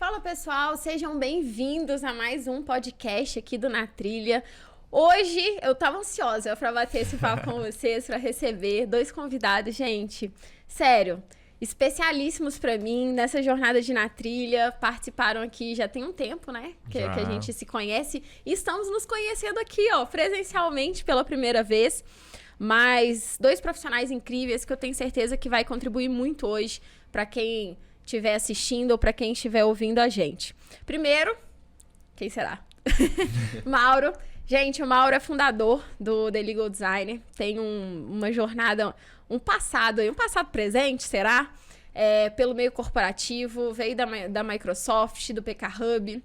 Fala, pessoal, sejam bem-vindos a mais um podcast aqui do Na Trilha. Hoje eu tava ansiosa pra bater esse papo com vocês, pra receber dois convidados, gente. Sério, especialíssimos pra mim nessa jornada de Na Trilha. Participaram aqui já tem um tempo, né? Que a gente se conhece. E estamos nos conhecendo aqui, ó, presencialmente pela primeira vez. Mas dois profissionais incríveis que eu tenho certeza que vai contribuir muito hoje pra quem estiver assistindo ou para quem estiver ouvindo a gente. Primeiro, quem será? Mauro. Gente, o Mauro é fundador do The Legal Designer. Tem uma jornada, um passado presente, será? Pelo meio corporativo, veio da Microsoft, do PK Hub.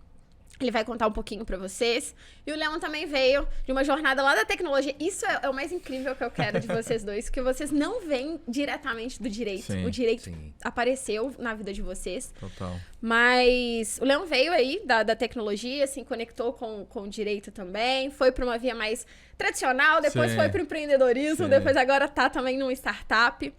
Ele vai contar um pouquinho pra vocês. E o Leão também veio de uma jornada lá da tecnologia. Isso é o mais incrível que eu quero de vocês dois, que vocês não vêm diretamente do direito. Sim, o direito apareceu na vida de vocês. Total. Mas o Leão veio aí da tecnologia, se conectou com o direito também, foi para uma via mais tradicional, depois foi para o empreendedorismo, depois agora tá também numa startup.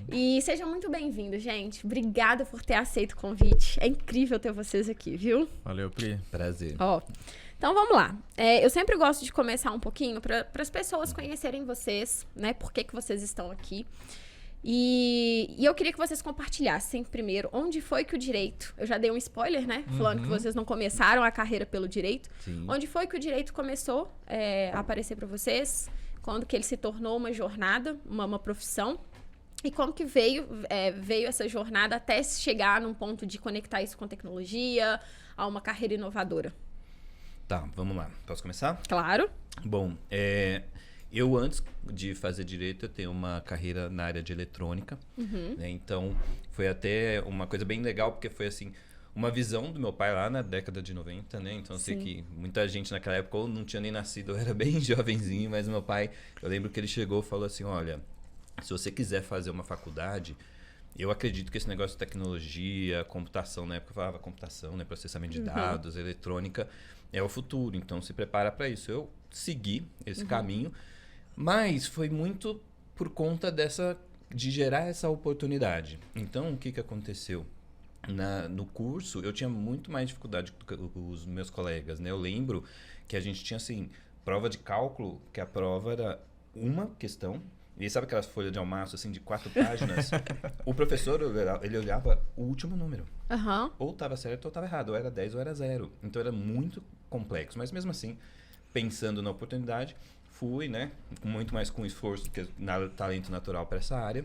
E sejam muito bem-vindos, gente. Obrigada por ter aceito o convite. É incrível ter vocês aqui, viu? Valeu, Pri. Prazer. Ó, então vamos lá. Eu sempre gosto de começar um pouquinho para as pessoas conhecerem vocês, né? Por que vocês estão aqui. E eu queria que vocês compartilhassem primeiro onde foi que o direito... Eu já dei um spoiler, né? Falando que vocês não começaram a carreira pelo direito. Sim. Onde foi que o direito começou a aparecer para vocês? Quando que ele se tornou uma jornada, uma profissão? E como que veio essa jornada até chegar num ponto de conectar isso com tecnologia, a uma carreira inovadora? Tá, vamos lá. Posso começar? Claro. Bom, eu antes de fazer direito, eu tenho uma carreira na área de eletrônica, né? Então, foi até uma coisa bem legal, porque foi assim, uma visão do meu pai lá na década de 90, né? Então, eu sei que muita gente naquela época ou não tinha nem nascido, eu era bem jovenzinho, mas meu pai, eu lembro que ele chegou e falou assim, olha, se você quiser fazer uma faculdade, eu acredito que esse negócio de tecnologia, computação, na época eu falava computação, né? Processamento de dados, eletrônica, é o futuro, então se prepara para isso. Eu segui esse caminho, mas foi muito por conta de gerar essa oportunidade. Então, o que aconteceu? No curso, eu tinha muito mais dificuldade do que os meus colegas, né? Eu lembro que a gente tinha, assim, prova de cálculo, que a prova era uma questão. E sabe aquelas folhas de almaço, assim, de 4 páginas? O professor, ele olhava o último número. Ou estava certo ou estava errado. Ou era 10 ou era 0. Então, era muito complexo. Mas, mesmo assim, pensando na oportunidade, fui, né? Muito mais com esforço do que talento natural para essa área.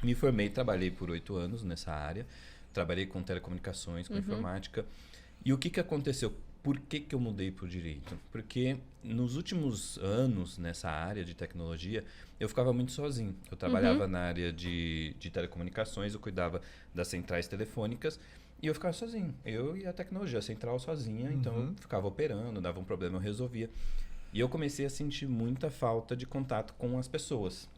Me formei, trabalhei por 8 anos nessa área. Trabalhei com telecomunicações, com informática. E o que aconteceu? Por que eu mudei para o direito? Porque nos últimos anos, nessa área de tecnologia, eu ficava muito sozinho. Eu trabalhava na área de telecomunicações, eu cuidava das centrais telefônicas e eu ficava sozinho. Eu e a tecnologia, a central sozinha, então eu ficava operando, dava um problema, eu resolvia. E eu comecei a sentir muita falta de contato com as pessoas.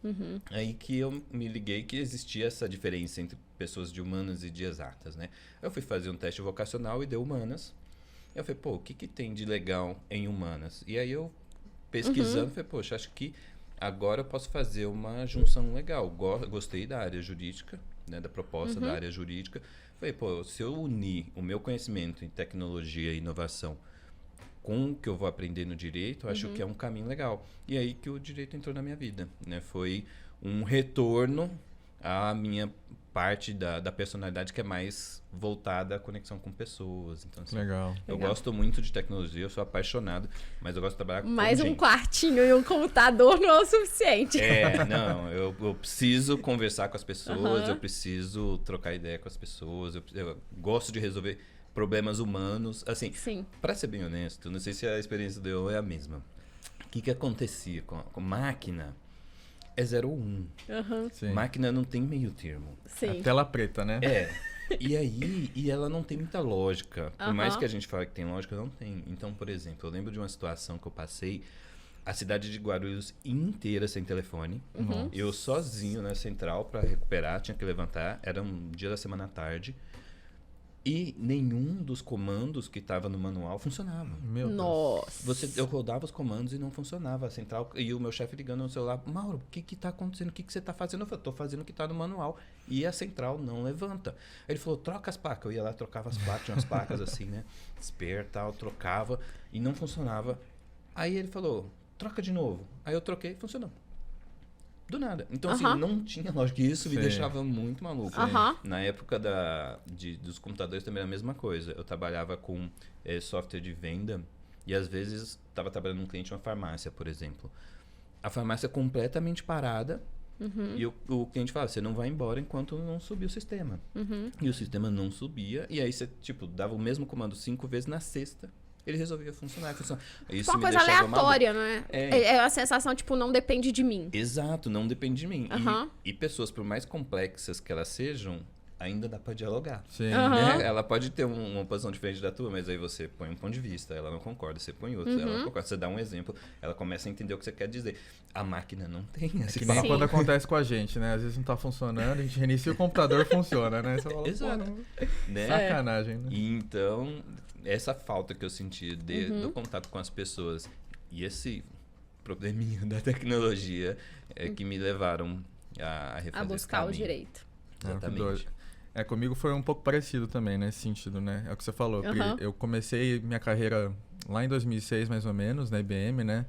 Aí que eu me liguei que existia essa diferença entre pessoas de humanas e de exatas, né? Eu fui fazer um teste vocacional e deu humanas. Eu falei, pô, o que tem de legal em humanas? E aí eu, pesquisando, falei, poxa, acho que agora eu posso fazer uma junção legal. Gostei da área jurídica, né, da proposta da área jurídica. Falei, pô, se eu unir o meu conhecimento em tecnologia e inovação com o que eu vou aprender no direito, eu acho que é um caminho legal. E aí que o direito entrou na minha vida, né? Foi um retorno à minha parte da personalidade que é mais voltada à conexão com pessoas. Então, assim, Legal. Eu gosto muito de tecnologia, eu sou apaixonado, mas eu gosto de trabalhar com Mais gente. um quartinho e um computador não é o suficiente. Não, eu preciso conversar com as pessoas, eu preciso trocar ideia com as pessoas, eu gosto de resolver problemas humanos. Assim, para ser bem honesto, não sei se a experiência do eu é a mesma. O que acontecia com máquina? É 0 ou 1. Máquina não tem meio termo. A tela preta, né? E ela não tem muita lógica. Por mais que a gente fale que tem lógica, não tem. Então, por exemplo, eu lembro de uma situação que eu passei, a cidade de Guarulhos inteira sem telefone. Eu sozinho na central para recuperar, tinha que levantar. Era um dia da semana à tarde. E nenhum dos comandos que estava no manual funcionava. Meu Deus. Nossa. Eu rodava os comandos e não funcionava. A central, e o meu chefe ligando no celular, Mauro, o que está acontecendo? O que você está fazendo? Eu falei, estou fazendo o que está no manual. E a central não levanta. Aí ele falou, troca as placas. Eu ia lá, trocava as placas, tinha umas placas assim, né? Spare e tal, trocava e não funcionava. Aí ele falou, troca de novo. Aí eu troquei e funcionou. Do nada. Então, assim, não tinha lógica. Isso me deixava muito maluco. Na época dos computadores também era a mesma coisa. Eu trabalhava com software de venda e, às vezes, estava trabalhando num cliente de uma farmácia, por exemplo. A farmácia completamente parada e o cliente falava, você não vai embora enquanto não subir o sistema. E o sistema não subia. E aí você, tipo, dava o mesmo comando 5 vezes na sexta. Ele resolvia funcionar. Isso uma coisa aleatória, né? É a sensação, tipo, não depende de mim. Exato, não depende de mim. E pessoas, por mais complexas que elas sejam, ainda dá pra dialogar. Sim. Né? Ela pode ter uma posição diferente da tua, mas aí você põe um ponto de vista, ela não concorda, você põe outro, ela não concorda, você dá um exemplo, ela começa a entender o que você quer dizer. A máquina não tem esse que nem quando acontece com a gente, né? Às vezes não tá funcionando, a gente reinicia o computador, funciona, né? Você fala, exato. Né? Sacanagem, né? E então, essa falta que eu senti do contato com as pessoas e esse probleminha da tecnologia é que me levaram a refazer a buscar o direito. Exatamente. Comigo foi um pouco parecido também, nesse sentido, né? É o que você falou. Eu comecei minha carreira lá em 2006, mais ou menos, na IBM, né?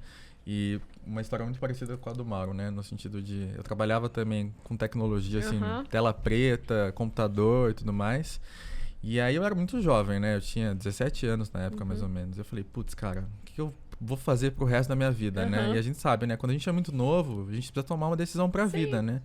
E uma história muito parecida com a do Mauro, né? No sentido de... Eu trabalhava também com tecnologia, assim, tela preta, computador e tudo mais. E aí eu era muito jovem, né? Eu tinha 17 anos na época, mais ou menos. Eu falei, putz, cara, o que eu vou fazer pro resto da minha vida, né? E a gente sabe, né? Quando a gente é muito novo, a gente precisa tomar uma decisão pra vida, né?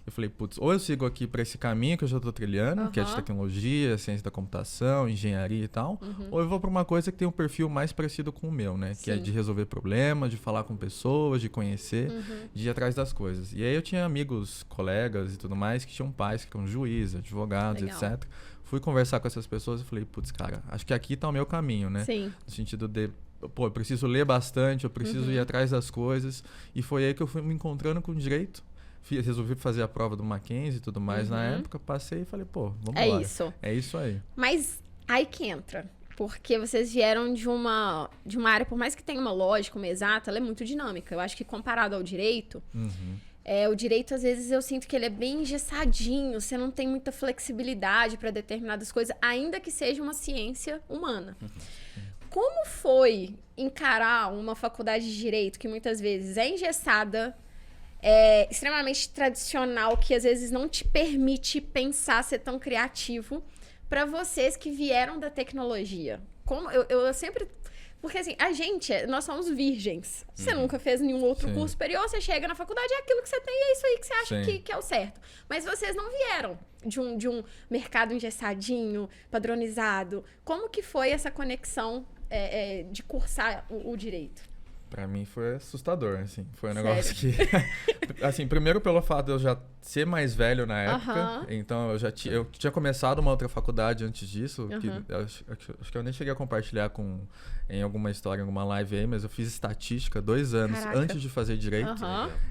Eu falei, putz, ou eu sigo aqui para esse caminho que eu já estou trilhando, que é de tecnologia, ciência da computação, engenharia e tal, ou eu vou para uma coisa que tem um perfil mais parecido com o meu, né? Que é de resolver problemas, de falar com pessoas, de conhecer, de ir atrás das coisas. E aí eu tinha amigos, colegas e tudo mais que tinham pais que eram juízes, advogados, etc. Fui conversar com essas pessoas e falei, putz, cara, acho que aqui está o meu caminho, né? No sentido de, pô, eu preciso ler bastante, eu preciso ir atrás das coisas. E foi aí que eu fui me encontrando com direito. Resolvi fazer a prova do Mackenzie e tudo mais na época, passei e falei, pô, vamos embora. É isso aí. Mas aí que entra, porque vocês vieram de uma área, por mais que tenha uma lógica, uma exata, ela é muito dinâmica. Eu acho que comparado ao direito, o direito, às vezes, eu sinto que ele é bem engessadinho, você não tem muita flexibilidade para determinadas coisas, ainda que seja uma ciência humana. Como foi encarar uma faculdade de direito que muitas vezes é engessada, extremamente tradicional, que às vezes não te permite pensar, ser tão criativo, para vocês que vieram da tecnologia? Como eu sempre... Porque assim, nós somos virgens. Você nunca fez nenhum outro curso superior, você chega na faculdade, é aquilo que você tem, é isso aí que você acha que é o certo. Mas vocês não vieram de um mercado engessadinho, padronizado. Como que foi essa conexão de cursar o direito? Pra mim foi assustador, assim. Foi um negócio que... assim, primeiro pelo fato de eu já ser mais velho na época. Então, eu tinha começado uma outra faculdade antes disso. Que acho que eu nem cheguei a compartilhar em alguma história, em alguma live aí. Mas eu fiz estatística 2 anos antes de fazer direito.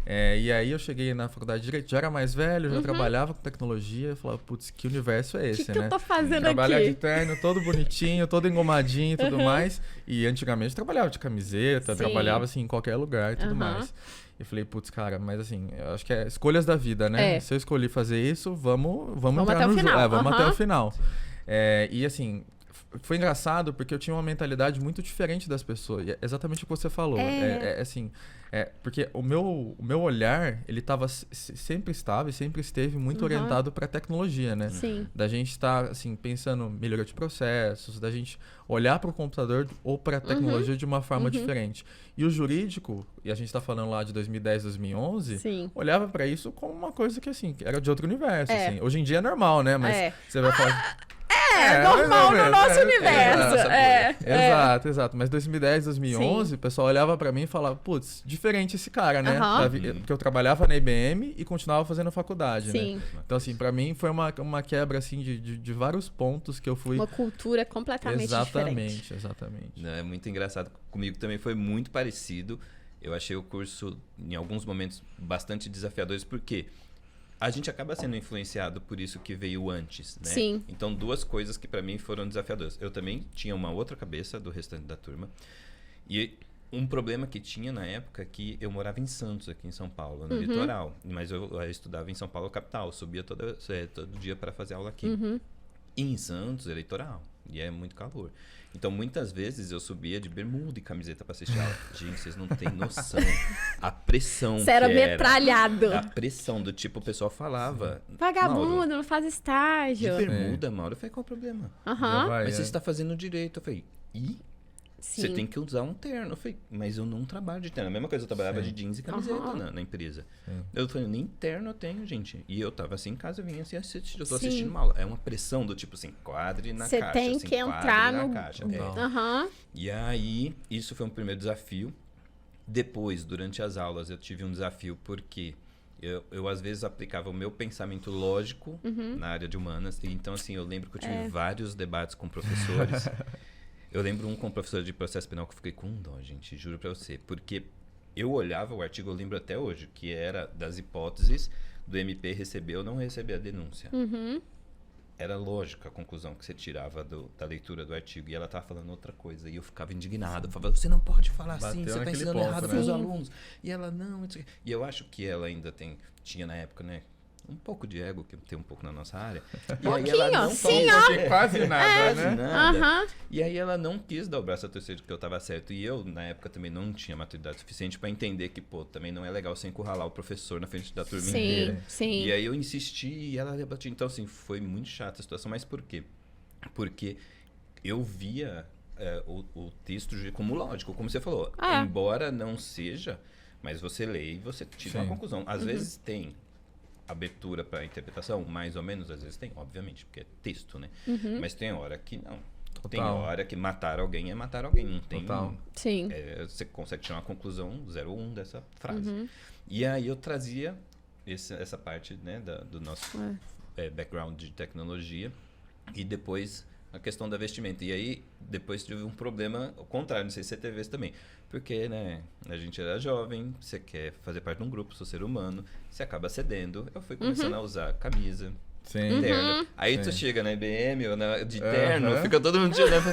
E aí eu cheguei na faculdade de direito. Já era mais velho, já trabalhava com tecnologia. Eu falava, putz, que universo é esse, que eu tô fazendo Trabalhar aqui? de terno, todo bonitinho, todo engomadinho e tudo mais. E antigamente eu trabalhava de camiseta, trabalhava assim em qualquer lugar e tudo mais. Eu falei, putz, cara, mas assim, eu acho que é escolhas da vida, né? Se eu escolhi fazer isso, vamos entrar no jogo. Vamos até o final. E assim, foi engraçado porque eu tinha uma mentalidade muito diferente das pessoas. E é exatamente o que você falou. Porque o meu olhar, ele sempre estava e sempre esteve muito orientado para a tecnologia, né? Da gente estar assim, pensando em melhoria de processos, da gente olhar para o computador ou para a tecnologia de uma forma diferente. E o jurídico, e a gente está falando lá de 2010, 2011, olhava para isso como uma coisa que assim, era de outro universo. Assim. Hoje em dia é normal, né? Mas você vai falar... normal no nosso universo. Exato. Mas 2010, 2011, o pessoal olhava pra mim e falava, putz, diferente esse cara, né? Porque eu trabalhava na IBM e continuava fazendo faculdade, né? Então, assim, pra mim foi uma quebra, assim, de vários pontos que eu fui... Uma cultura completamente diferente. Exatamente. Não, é muito engraçado. Comigo também foi muito parecido. Eu achei o curso, em alguns momentos, bastante desafiadores, porque... a gente acaba sendo influenciado por isso que veio antes, né? Sim. Então, 2 coisas que pra mim foram desafiadoras. Eu também tinha uma outra cabeça do restante da turma. E um problema que tinha na época é que eu morava em Santos, aqui em São Paulo, no litoral. Mas eu estudava em São Paulo, capital. Subia todo dia para fazer aula aqui. E em Santos é litoral. E é muito calor. Então, muitas vezes eu subia de bermuda e camiseta pra assistir aula. Gente, vocês não têm noção. A pressão Você era metralhado. A pressão do tipo, o pessoal falava... Vagabundo, Mauro, não faz estágio. de bermuda, Mauro. Eu falei, qual o problema? Mas você está fazendo direito. Eu falei, você tem que usar um terno. Eu falei, mas eu não trabalho de terno. A mesma coisa, eu trabalhava de jeans e camiseta na empresa. Eu falei, nem terno eu tenho, gente. E eu tava assim em casa, eu vinha assim assistir. Eu tô assistindo uma aula. É uma pressão do tipo assim, quadre na caixa. Você tem que entrar no... caixa. E aí, isso foi um primeiro desafio. Depois, durante as aulas, eu tive um desafio porque eu às vezes aplicava o meu pensamento lógico na área de humanas. Então, assim, eu lembro que eu tive vários debates com professores. Eu lembro um com o professor de processo penal que eu fiquei com dó, gente, juro pra você. Porque eu olhava o artigo, eu lembro até hoje, que era das hipóteses do MP receber ou não receber a denúncia. Era lógica a conclusão que você tirava da leitura do artigo. E ela tava falando outra coisa. E eu ficava indignado. Eu falava, você não pode falar assim, você tá ensinando errado pros alunos. E ela, não... E eu acho que ela ainda tinha na época, né? Um pouco de ego, que tem um pouco na nossa área. E aí ela não quase nada, né? Nada. E aí ela não quis dar o braço a torcer de que eu tava certo. E eu, na época, também não tinha maturidade suficiente pra entender que, também não é legal você encurralar o professor na frente da turma inteira. Sim. E aí eu insisti e ela debatia. Então, assim, foi muito chata a situação. Mas por quê? Porque eu via o texto como lógico, como você falou. Embora não seja, mas você lê e você tira uma conclusão. Às vezes tem abertura para interpretação, mais ou menos, às vezes tem, obviamente, porque é texto, né? Mas tem hora que não. Total. Tem hora que matar alguém é matar alguém, não tem. Sim. Você consegue tirar uma conclusão 0 ou 1 dessa frase. E aí eu trazia essa parte, né, do nosso background de tecnologia e depois a questão da vestimenta. E aí depois tive um problema ao contrário, não sei se você teve esse também. Porque, né, a gente era jovem, você quer fazer parte de um grupo, sou ser humano, você acaba cedendo. Eu fui começando a usar camisa, terno. Aí tu chega na IBM ou de terno, fica todo mundo te olhando.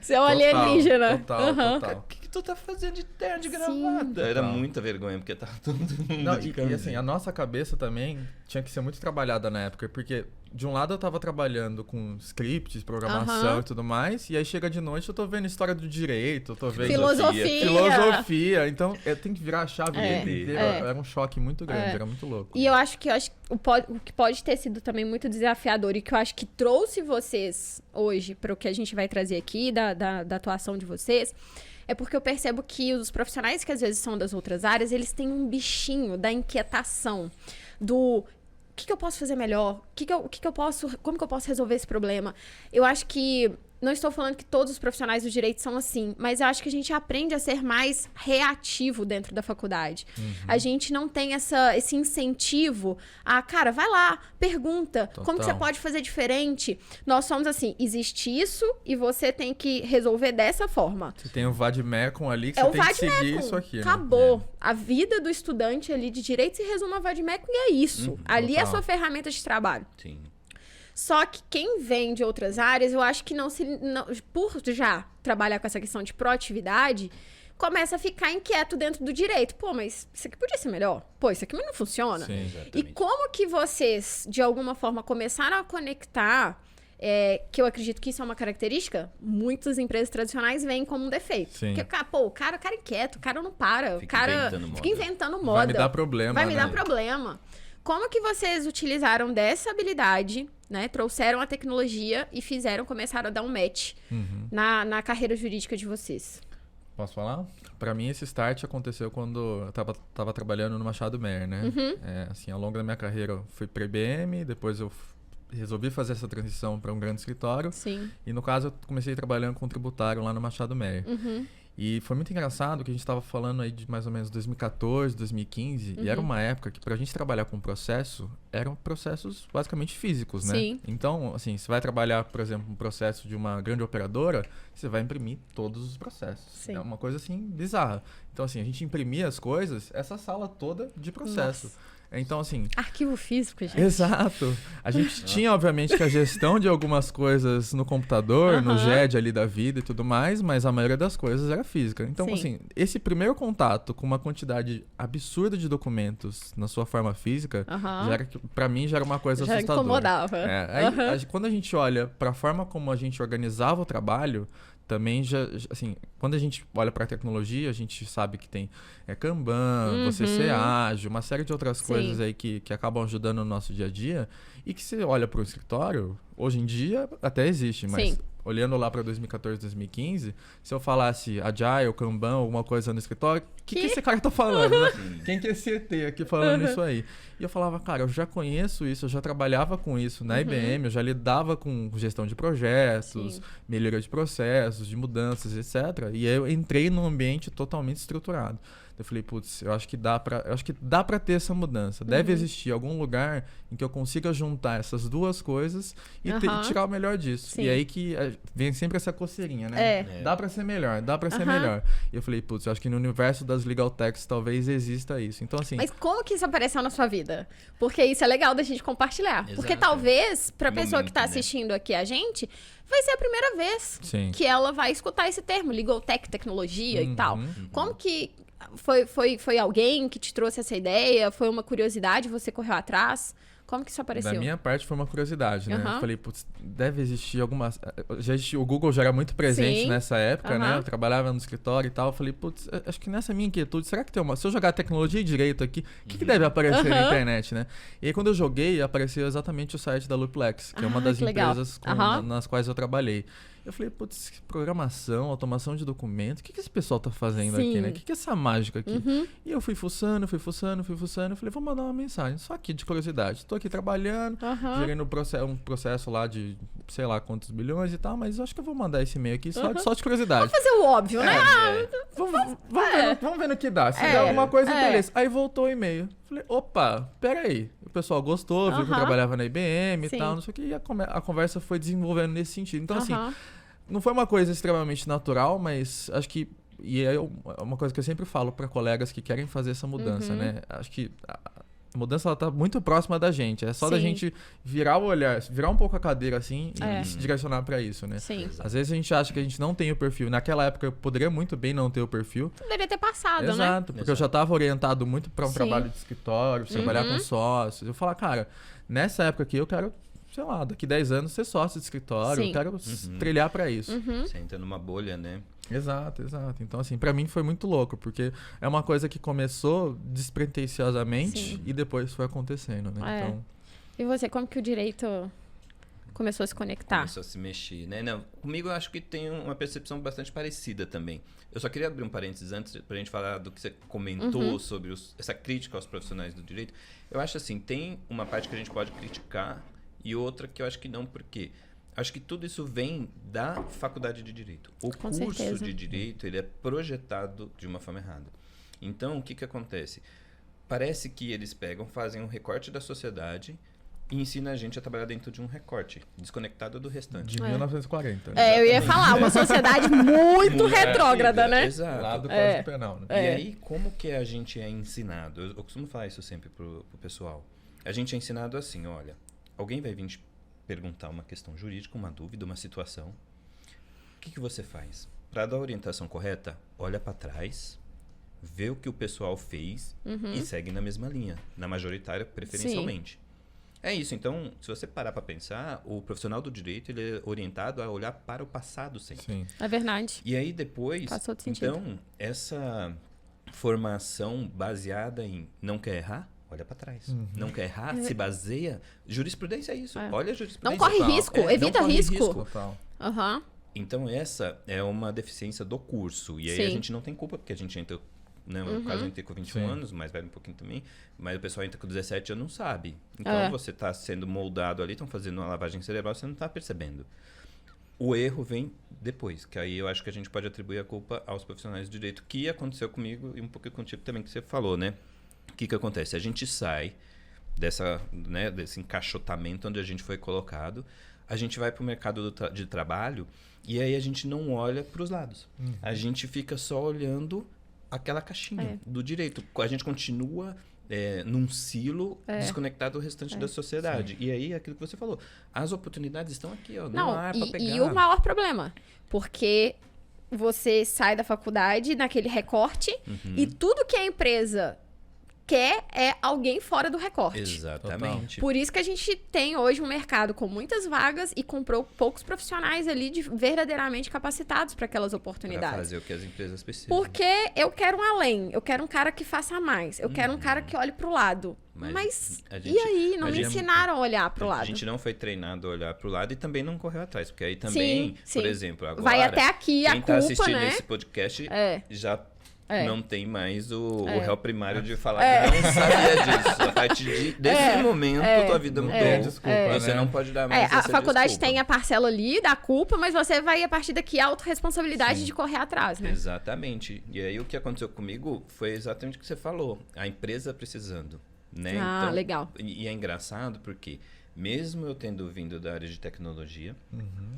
Você é um alienígena. Total. O que tu tá fazendo de terno, de gravata? Era muita vergonha, porque tava todo mundo de camisa. E assim, a nossa cabeça também tinha que ser muito trabalhada na época, porque de um lado eu tava trabalhando com scripts, programação e tudo mais, e aí chega de noite eu tô vendo história do direito, eu tô vendo filosofia, então eu tenho que virar a chave era um choque muito grande, era muito louco. E eu acho que o que pode ter sido também muito desafiador e que eu acho que trouxe vocês hoje para o que a gente vai trazer aqui, da atuação de vocês, é porque eu percebo que os profissionais que às vezes são das outras áreas, eles têm um bichinho da inquietação, do... O que eu posso fazer melhor? Como que eu posso resolver esse problema? Eu acho que... Não estou falando que todos os profissionais do direito são assim, mas eu acho que a gente aprende a ser mais reativo dentro da faculdade. A gente não tem esse incentivo a, cara, vai lá, pergunta, como que você pode fazer diferente? Nós somos assim, existe isso e você tem que resolver dessa forma. Você tem o vademecum ali que você tem que seguir isso aqui. Acabou. Né? A vida do estudante ali de direito se resume a vademecum e é isso. Ali é a sua ferramenta de trabalho. Sim. Só que quem vem de outras áreas, eu acho que por já trabalhar com essa questão de proatividade, começa a ficar inquieto dentro do direito. Pô, mas isso aqui podia ser melhor. Pô, isso aqui não funciona. Sim, e como que vocês, de alguma forma, começaram a conectar, que eu acredito que isso é uma característica, muitas empresas tradicionais veem como um defeito. Sim. Porque, o cara é inquieto, o cara não para. O cara fica inventando moda. Vai me dar problema, Vai me dar problema. Como que vocês utilizaram dessa habilidade, né? Trouxeram a tecnologia e começaram a dar um match na carreira jurídica de vocês? Posso falar? Pra mim, esse start aconteceu quando eu tava trabalhando no Machado Meyer, né? Assim, ao longo da minha carreira, eu fui pra IBM, depois eu resolvi fazer essa transição para um grande escritório. Sim. E no caso, eu comecei trabalhando com tributário lá no Machado Meyer. E foi muito engraçado que a gente estava falando aí de mais ou menos 2014, 2015, e era uma época que pra gente trabalhar com processo, eram processos basicamente físicos, né? Sim. Então, assim, você vai trabalhar, por exemplo, um processo de uma grande operadora, você vai imprimir todos os processos. Sim. É uma coisa, assim, bizarra. Então, assim, a gente imprimia as coisas, essa sala toda de processo. Nossa. Então, assim... Arquivo físico, gente. Exato. A gente tinha, obviamente, que a gestão de algumas coisas no computador, no GED ali da vida e tudo mais, mas a maioria das coisas era física. Então, assim, esse primeiro contato com uma quantidade absurda de documentos na sua forma física, pra mim, já era uma coisa assustadora. Já incomodava. Quando a gente olha pra forma como a gente organizava o trabalho, também já, assim, quando a gente olha para a tecnologia, a gente sabe que tem Kanban, você ser ágil, uma série de outras coisas aí que acabam ajudando no nosso dia a dia, e que você olha para o escritório, hoje em dia até existe, mas olhando lá para 2014, 2015, se eu falasse Agile, Kanban, alguma coisa no escritório, o que esse cara tá falando? Né? Quem que é esse ET aqui falando isso aí? E eu falava, cara, eu já conheço isso, eu já trabalhava com isso na IBM, eu já lidava com gestão de projetos, melhoria de processos, de mudanças, etc. E aí eu entrei num ambiente totalmente estruturado. Eu falei, putz, eu acho que dá pra ter essa mudança. Deve existir algum lugar em que eu consiga juntar essas duas coisas e tirar o melhor disso. E aí que vem sempre essa coceirinha, né? Dá pra ser melhor, dá pra ser melhor. E eu falei, putz, eu acho que no universo das legal techs talvez exista isso. Então, assim... Mas como que isso apareceu na sua vida? Porque isso é legal da gente compartilhar. Exato. Porque talvez, pra pessoa que tá assistindo aqui a gente, vai ser a primeira vez que ela vai escutar esse termo, legal tech, tecnologia e tal. Como que... Foi alguém que te trouxe essa ideia? Foi uma curiosidade? Você correu atrás? Como que isso apareceu? Da minha parte foi uma curiosidade, né? Eu falei, putz, deve existir algumas... o Google já era muito presente nessa época, né? Eu trabalhava no escritório e tal. Eu falei, putz, acho que nessa minha inquietude, será que tem uma... Se eu jogar tecnologia e direito aqui, o que deve aparecer na internet, né? E aí quando eu joguei, apareceu exatamente o site da Looplex, que é uma das empresas nas quais eu trabalhei. Eu falei, putz, programação, automação de documento, o que esse pessoal tá fazendo aqui, né? O que é essa mágica aqui? E eu fui fuçando, eu falei, vou mandar uma mensagem, só aqui de curiosidade. Tô aqui trabalhando, gerei um processo lá de sei lá quantos bilhões e tal, mas eu acho que eu vou mandar esse e-mail aqui só de curiosidade. Vamos fazer o óbvio, né? Vamos ver no que dá. Se der alguma coisa, beleza. Aí voltou o e-mail. Falei, opa, peraí. O pessoal gostou, viu que eu trabalhava na IBM e tal, não sei o que. E a conversa foi desenvolvendo nesse sentido. Então, assim, não foi uma coisa extremamente natural, mas acho que... E é uma coisa que eu sempre falo para colegas que querem fazer essa mudança, né? Acho que a mudança ela tá muito próxima da gente. É só da gente virar o olhar, virar um pouco a cadeira assim e se direcionar para isso, né? Sim. Às vezes a gente acha que a gente não tem o perfil. Naquela época eu poderia muito bem não ter o perfil. Poderia ter passado, né? Exato, porque eu já estava orientado muito para um trabalho de escritório, trabalhar com sócios. Eu falar, cara, nessa época aqui eu quero, sei lá, daqui 10 anos ser sócio de escritório, eu quero trilhar para isso. Você entra numa bolha, né? Exato. Então, assim, pra mim foi muito louco, porque é uma coisa que começou despretensiosamente e depois foi acontecendo, né? Então... E você, como que o direito começou a se conectar? Começou a se mexer, né? Não, comigo eu acho que tem uma percepção bastante parecida também. Eu só queria abrir um parênteses antes pra gente falar do que você comentou sobre essa crítica aos profissionais do direito. Eu acho assim, tem uma parte que a gente pode criticar e outra que eu acho que não, porque... Acho que tudo isso vem da faculdade de Direito. O curso de Direito, ele é projetado de uma forma errada. Então, o que acontece? Parece que eles fazem um recorte da sociedade e ensinam a gente a trabalhar dentro de um recorte, desconectado do restante. De 1940. Eu ia falar, uma sociedade muito retrógrada, né? Exato. Lá do Código Penal, né? E aí, como que a gente é ensinado? Eu costumo falar isso sempre pro pessoal. A gente é ensinado assim, olha, alguém vai vir perguntar uma questão jurídica, uma dúvida, uma situação. O que você faz? Para dar a orientação correta, olha para trás, vê o que o pessoal fez e segue na mesma linha, na majoritária preferencialmente. É isso. Então, se você parar para pensar, o profissional do direito ele é orientado a olhar para o passado sempre. Sim. É verdade. E aí depois, faz todo sentido. Então, essa formação baseada em não quer errar, olha para trás. Não quer errar, se baseia... Jurisprudência é isso. Olha a jurisprudência. Não corre risco, evita risco. Total. Então, essa é uma deficiência do curso. E aí a gente não tem culpa, porque a gente entra... Né? No caso, eu entrei com 21 anos, mais velho um pouquinho também. Mas o pessoal entra com 17 anos não sabe. Então, você está sendo moldado ali, estão fazendo uma lavagem cerebral, você não está percebendo. O erro vem depois, que aí eu acho que a gente pode atribuir a culpa aos profissionais de direito, que aconteceu comigo e um pouquinho contigo também, que você falou, né? O que acontece? A gente sai desse encaixotamento onde a gente foi colocado, a gente vai para o mercado de trabalho e aí a gente não olha para os lados. A gente fica só olhando aquela caixinha do direito. A gente continua num silo desconectado do restante da sociedade. Sim. E aí, aquilo que você falou, as oportunidades estão aqui, ó, no ar pra pegar. E o maior problema, porque você sai da faculdade naquele recorte e tudo que a empresa quer é alguém fora do recorte. Exatamente. Por isso que a gente tem hoje um mercado com muitas vagas e com poucos profissionais ali verdadeiramente capacitados para aquelas oportunidades. Para fazer o que as empresas precisam. Porque eu quero um além, eu quero um cara que faça mais, eu quero um cara que olhe pro lado. Mas e aí? Não me ensinaram a olhar pro lado. A gente não foi treinado a olhar pro lado e também não correu atrás. Porque aí também, por exemplo, agora... Vai até aqui a culpa, quem tá assistindo esse podcast já... não tem mais o réu primário de falar que não sabia disso. A partir desse momento, tua vida mudou. Desculpa, você não pode dar mais a faculdade tem a parcela ali da culpa, mas você vai, a partir daqui, a autorresponsabilidade de correr atrás, né? Exatamente. E aí, o que aconteceu comigo foi exatamente o que você falou. A empresa precisando, né? Então, legal. E é engraçado porque... Mesmo eu tendo vindo da área de tecnologia,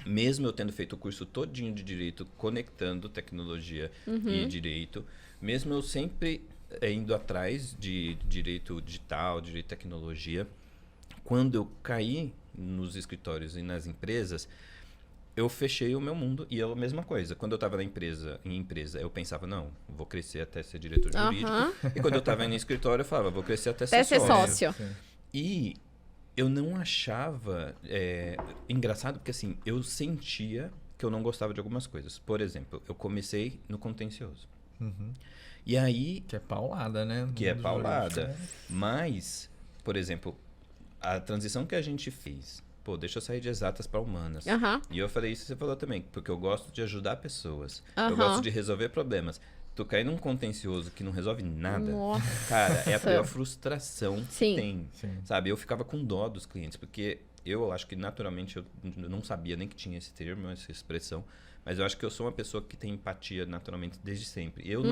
mesmo eu tendo feito o curso todinho de direito, conectando tecnologia e direito, mesmo eu sempre indo atrás de direito digital, direito de tecnologia, quando eu caí nos escritórios e nas empresas, eu fechei o meu mundo e é a mesma coisa. Quando eu estava em empresa, eu pensava, não, vou crescer até ser diretor jurídico. E quando eu estava no escritório, eu falava, vou crescer até ser sócio. E eu não achava engraçado, porque assim, eu sentia que eu não gostava de algumas coisas. Por exemplo, eu comecei no contencioso. E aí... Que é paulada, né? Que é paulada. Mas, por exemplo, a transição que a gente fez... Pô, deixa eu sair de exatas para humanas. E eu falei isso, você falou também, porque eu gosto de ajudar pessoas. Eu gosto de resolver problemas. Tu cair num contencioso que não resolve nada, cara, é a pior frustração que tem. Sabe? Eu ficava com dó dos clientes, porque eu acho que naturalmente eu não sabia nem que tinha esse termo, essa expressão, mas eu acho que eu sou uma pessoa que tem empatia naturalmente desde sempre. Eu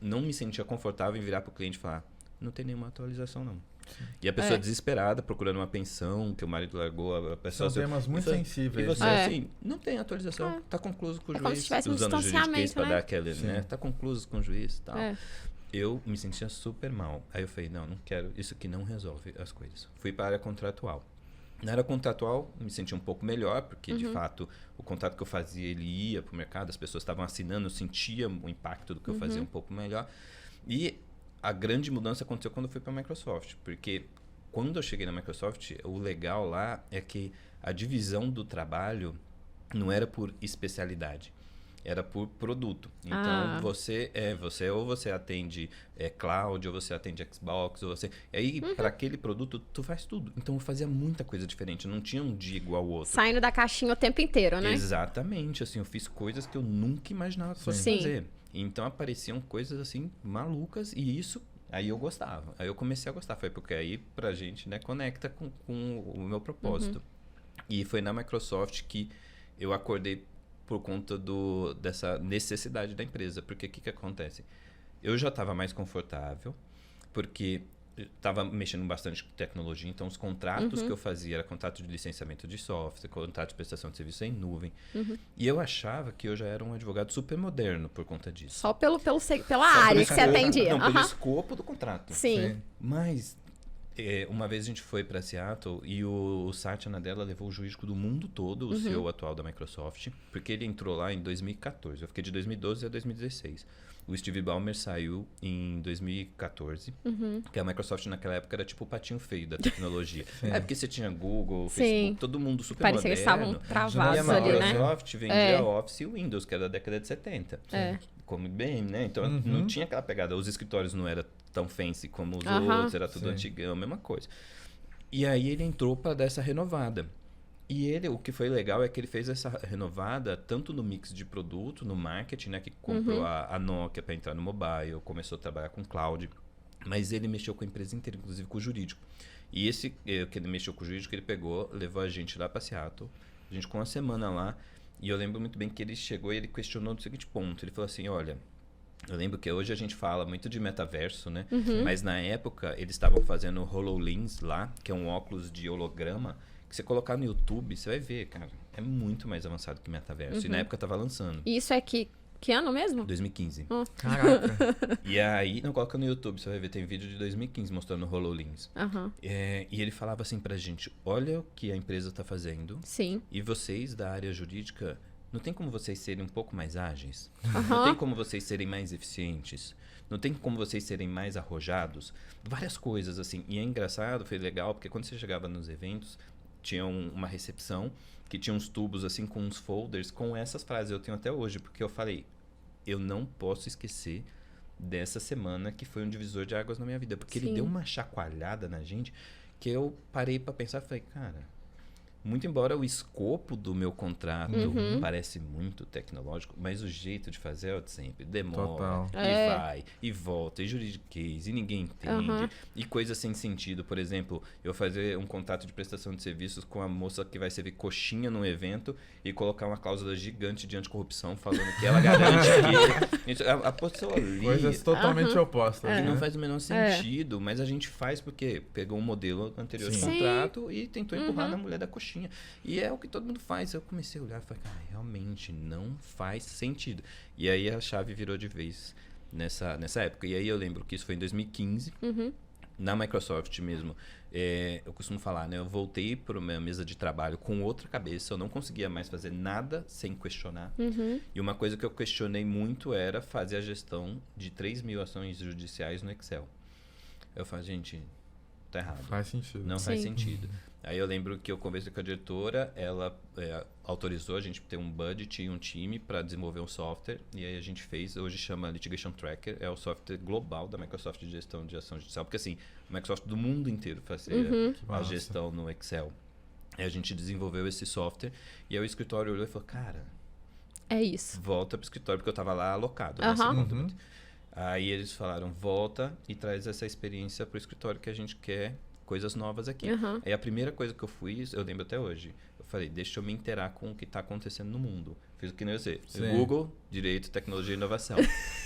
não me sentia confortável em virar pro cliente e falar, não tem nenhuma atualização não. E a pessoa desesperada, procurando uma pensão, que o marido largou, a pessoa... São temas muito sensíveis. E você, assim, não tem atualização, tá concluso com o juiz. Usando o juridiquês para dar aquele, né? Tá concluso com o juiz e tal. Eu me sentia super mal. Aí eu falei, não quero, isso aqui não resolve as coisas. Fui para a área contratual. Na área contratual, me senti um pouco melhor, porque, de fato, o contrato que eu fazia, ele ia pro mercado, as pessoas estavam assinando, eu sentia o impacto do que eu fazia um pouco melhor. E... a grande mudança aconteceu quando eu fui para a Microsoft, porque quando eu cheguei na Microsoft, o legal lá é que a divisão do trabalho não era por especialidade, era por produto. Então, você ou você atende cloud, ou você atende Xbox, ou você... Aí, para aquele produto, tu faz tudo. Então, eu fazia muita coisa diferente, não tinha um dia igual ao outro. Saindo da caixinha o tempo inteiro, né? Exatamente, assim, eu fiz coisas que eu nunca imaginava que fosse fazer. Então apareciam coisas assim malucas e isso aí eu gostava. Aí eu comecei a gostar, foi porque aí pra gente, né, conecta com o meu propósito. E foi na Microsoft que eu acordei por conta dessa necessidade da empresa, porque o que acontece? Eu já estava mais confortável, porque estava mexendo bastante com tecnologia, então os contratos que eu fazia era contrato de licenciamento de software, contrato de prestação de serviço em nuvem. E eu achava que eu já era um advogado super moderno por conta disso. Só pela área que você atendia. Não, pelo escopo do contrato. Sim. Mas uma vez a gente foi para Seattle e o Satya Nadella levou o jurídico do mundo todo, o CEO atual da Microsoft, porque ele entrou lá em 2014. Eu fiquei de 2012 a 2016. O Steve Ballmer saiu em 2014, que a Microsoft naquela época era tipo o patinho feio da tecnologia. Porque você tinha Google, Facebook, todo mundo super Parecia moderno. Que estavam travados e a ali, Microsoft vendia Office e Windows, que era da década de 70. Como IBM, né? Então não tinha aquela pegada. Os escritórios não eram tão fancy como os outros, era tudo antigão, a mesma coisa. E aí ele entrou para dar essa renovada. E o que foi legal é que ele fez essa renovada tanto no mix de produto, no marketing, né? Que comprou a Nokia para entrar no mobile, começou a trabalhar com cloud. Mas ele mexeu com a empresa inteira, inclusive com o jurídico. E esse que ele mexeu com o jurídico, ele pegou, levou a gente lá para Seattle. A gente ficou uma semana lá. E eu lembro muito bem que ele chegou e ele questionou do seguinte ponto. Ele falou assim, olha... Eu lembro que hoje a gente fala muito de metaverso, né? Mas na época eles estavam fazendo HoloLens lá, que é um óculos de holograma, que você colocar no YouTube, você vai ver, cara. É muito mais avançado que metaverso. E na época tava lançando. Isso é que Que ano mesmo? 2015. Caraca. E aí, não, coloca no YouTube, você vai ver, tem vídeo de 2015 mostrando o HoloLens. E ele falava assim pra gente, olha o que a empresa tá fazendo. Sim. E vocês da área jurídica, não tem como vocês serem um pouco mais ágeis? Não tem como vocês serem mais eficientes? Não tem como vocês serem mais arrojados? Várias coisas, assim. E é engraçado, foi legal, porque quando você chegava nos eventos, tinha uma recepção que tinha uns tubos, assim, com uns folders com essas frases. Eu tenho até hoje, porque eu falei, eu não posso esquecer dessa semana que foi um divisor de águas na minha vida. Porque ele deu uma chacoalhada na gente que eu parei pra pensar e falei, cara... Muito embora o escopo do meu contrato parece muito tecnológico, mas o jeito de fazer é o de sempre. Demora, e vai, e volta, e juridiquês, e ninguém entende. E coisas sem sentido. Por exemplo, eu fazer um contrato de prestação de serviços com a moça que vai servir coxinha num evento e colocar uma cláusula gigante de anticorrupção falando que ela garante que... Gente, a pessoa ali... Coisas totalmente opostas. Que não faz o menor sentido, mas a gente faz porque pegou um modelo anterior de contrato e tentou empurrar na mulher da coxinha. E é o que todo mundo faz. Eu comecei a olhar e falei, cara, realmente não faz sentido. E aí a chave virou de vez nessa época. E aí eu lembro que isso foi em 2015, na Microsoft mesmo. Eu costumo falar, né? Eu voltei para a minha mesa de trabalho com outra cabeça. Eu não conseguia mais fazer nada sem questionar. E uma coisa que eu questionei muito era fazer a gestão de 3.000 ações judiciais no Excel. Eu falei, gente, tá errado. Faz sentido. Não faz sentido. Aí eu lembro que eu conversei com a diretora, ela autorizou a gente ter um budget e um time para desenvolver um software. E aí a gente fez, hoje chama Litigation Tracker, é o software global da Microsoft de gestão de ação judicial. Porque assim, a Microsoft do mundo inteiro fazia a gestão no Excel. Aí a gente desenvolveu esse software e aí o escritório olhou e falou, cara... É isso. Volta pro escritório, porque eu tava lá alocado. Aí eles falaram, volta e traz essa experiência pro escritório que a gente quer... coisas novas aqui. Aí a primeira coisa que eu fiz, eu lembro até hoje, eu falei, deixa eu me inteirar com o que está acontecendo no mundo. Fiz o que nem eu sei. Google, Direito, Tecnologia e Inovação.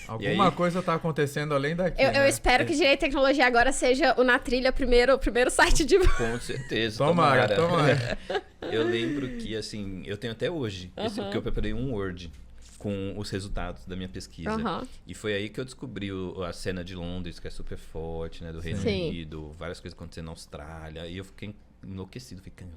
Alguma coisa está acontecendo além daqui, eu espero que Direito e Tecnologia agora seja o Na Trilha, o primeiro site de... Com certeza. Tomara. Eu lembro que, assim, eu tenho até hoje, porque eu preparei um Word com os resultados da minha pesquisa. E foi aí que eu descobri a cena de Londres, que é super forte, né? Do Reino Unido, várias coisas acontecendo na Austrália. E eu fiquei enlouquecido. Fiquei,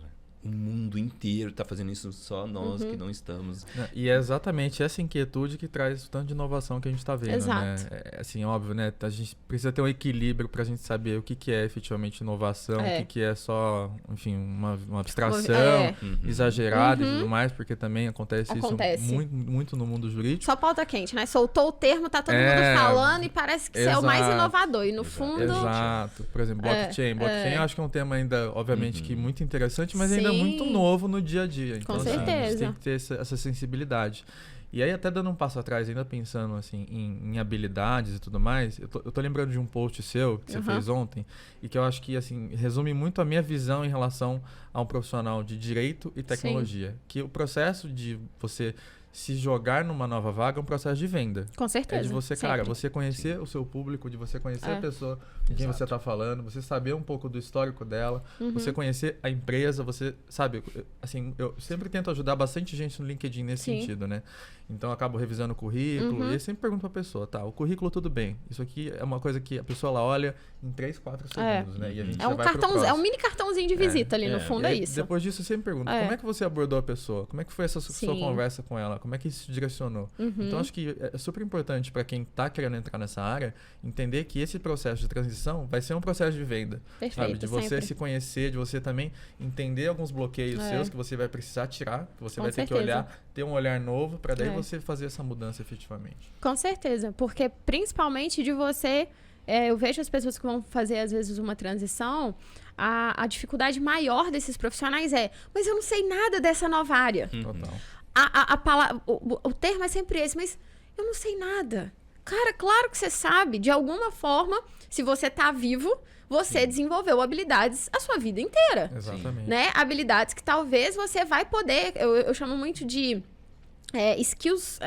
o mundo inteiro tá fazendo isso, só nós que não estamos. E é exatamente essa inquietude que traz o tanto de inovação que a gente tá vendo, né? Assim, óbvio, né? A gente precisa ter um equilíbrio pra gente saber o que é efetivamente inovação, o que é só, enfim, uma abstração exagerada e tudo mais, porque também acontece isso muito no mundo jurídico. Só pauta quente, né? Soltou o termo, tá todo mundo falando e parece que você é o mais inovador. E no fundo... Exato. Por exemplo, blockchain. Blockchain eu acho que é um tema ainda, obviamente, que muito interessante, mas ainda muito novo no dia a dia. Então, com certeza. Assim, a gente tem que ter essa sensibilidade. E aí, até dando um passo atrás, ainda pensando assim, em habilidades e tudo mais, eu tô lembrando de um post seu que você fez ontem, e que eu acho que assim, resume muito a minha visão em relação a um profissional de direito e tecnologia. Que o processo de você se jogar numa nova vaga é um processo de venda. Com certeza. É de você, cara, você conhecer o seu público, de você conhecer a pessoa com quem você está falando, você saber um pouco do histórico dela, você conhecer a empresa, você, sabe, assim, eu sempre tento ajudar bastante gente no LinkedIn nesse sentido, né? Então, eu acabo revisando o currículo e eu sempre pergunto pra pessoa, tá, o currículo tudo bem, isso aqui é uma coisa que a pessoa ela olha em 3, 4 segundos, né? E a gente já vai pro próximo. É um mini cartãozinho de visita ali, no fundo, é isso. Depois disso, eu sempre pergunto, como é que você abordou a pessoa? Como é que foi essa sua conversa com ela? Como é que isso te direcionou? Então, acho que é super importante para quem tá querendo entrar nessa área, entender que esse processo de transição vai ser um processo de venda. Perfeito, sabe? De você se conhecer, de você também entender alguns bloqueios seus que você vai precisar tirar, que você vai ter que olhar, ter um olhar novo, para daí você fazer essa mudança efetivamente. Com certeza, porque principalmente de você... eu vejo as pessoas que vão fazer, às vezes, uma transição, a dificuldade maior desses profissionais mas eu não sei nada dessa nova área. Total. O termo é sempre esse, mas eu não sei nada. Cara, claro que você sabe. De alguma forma, se você tá vivo, você desenvolveu habilidades a sua vida inteira. Exatamente. Né? Habilidades que talvez você vai poder... Eu chamo muito de... skills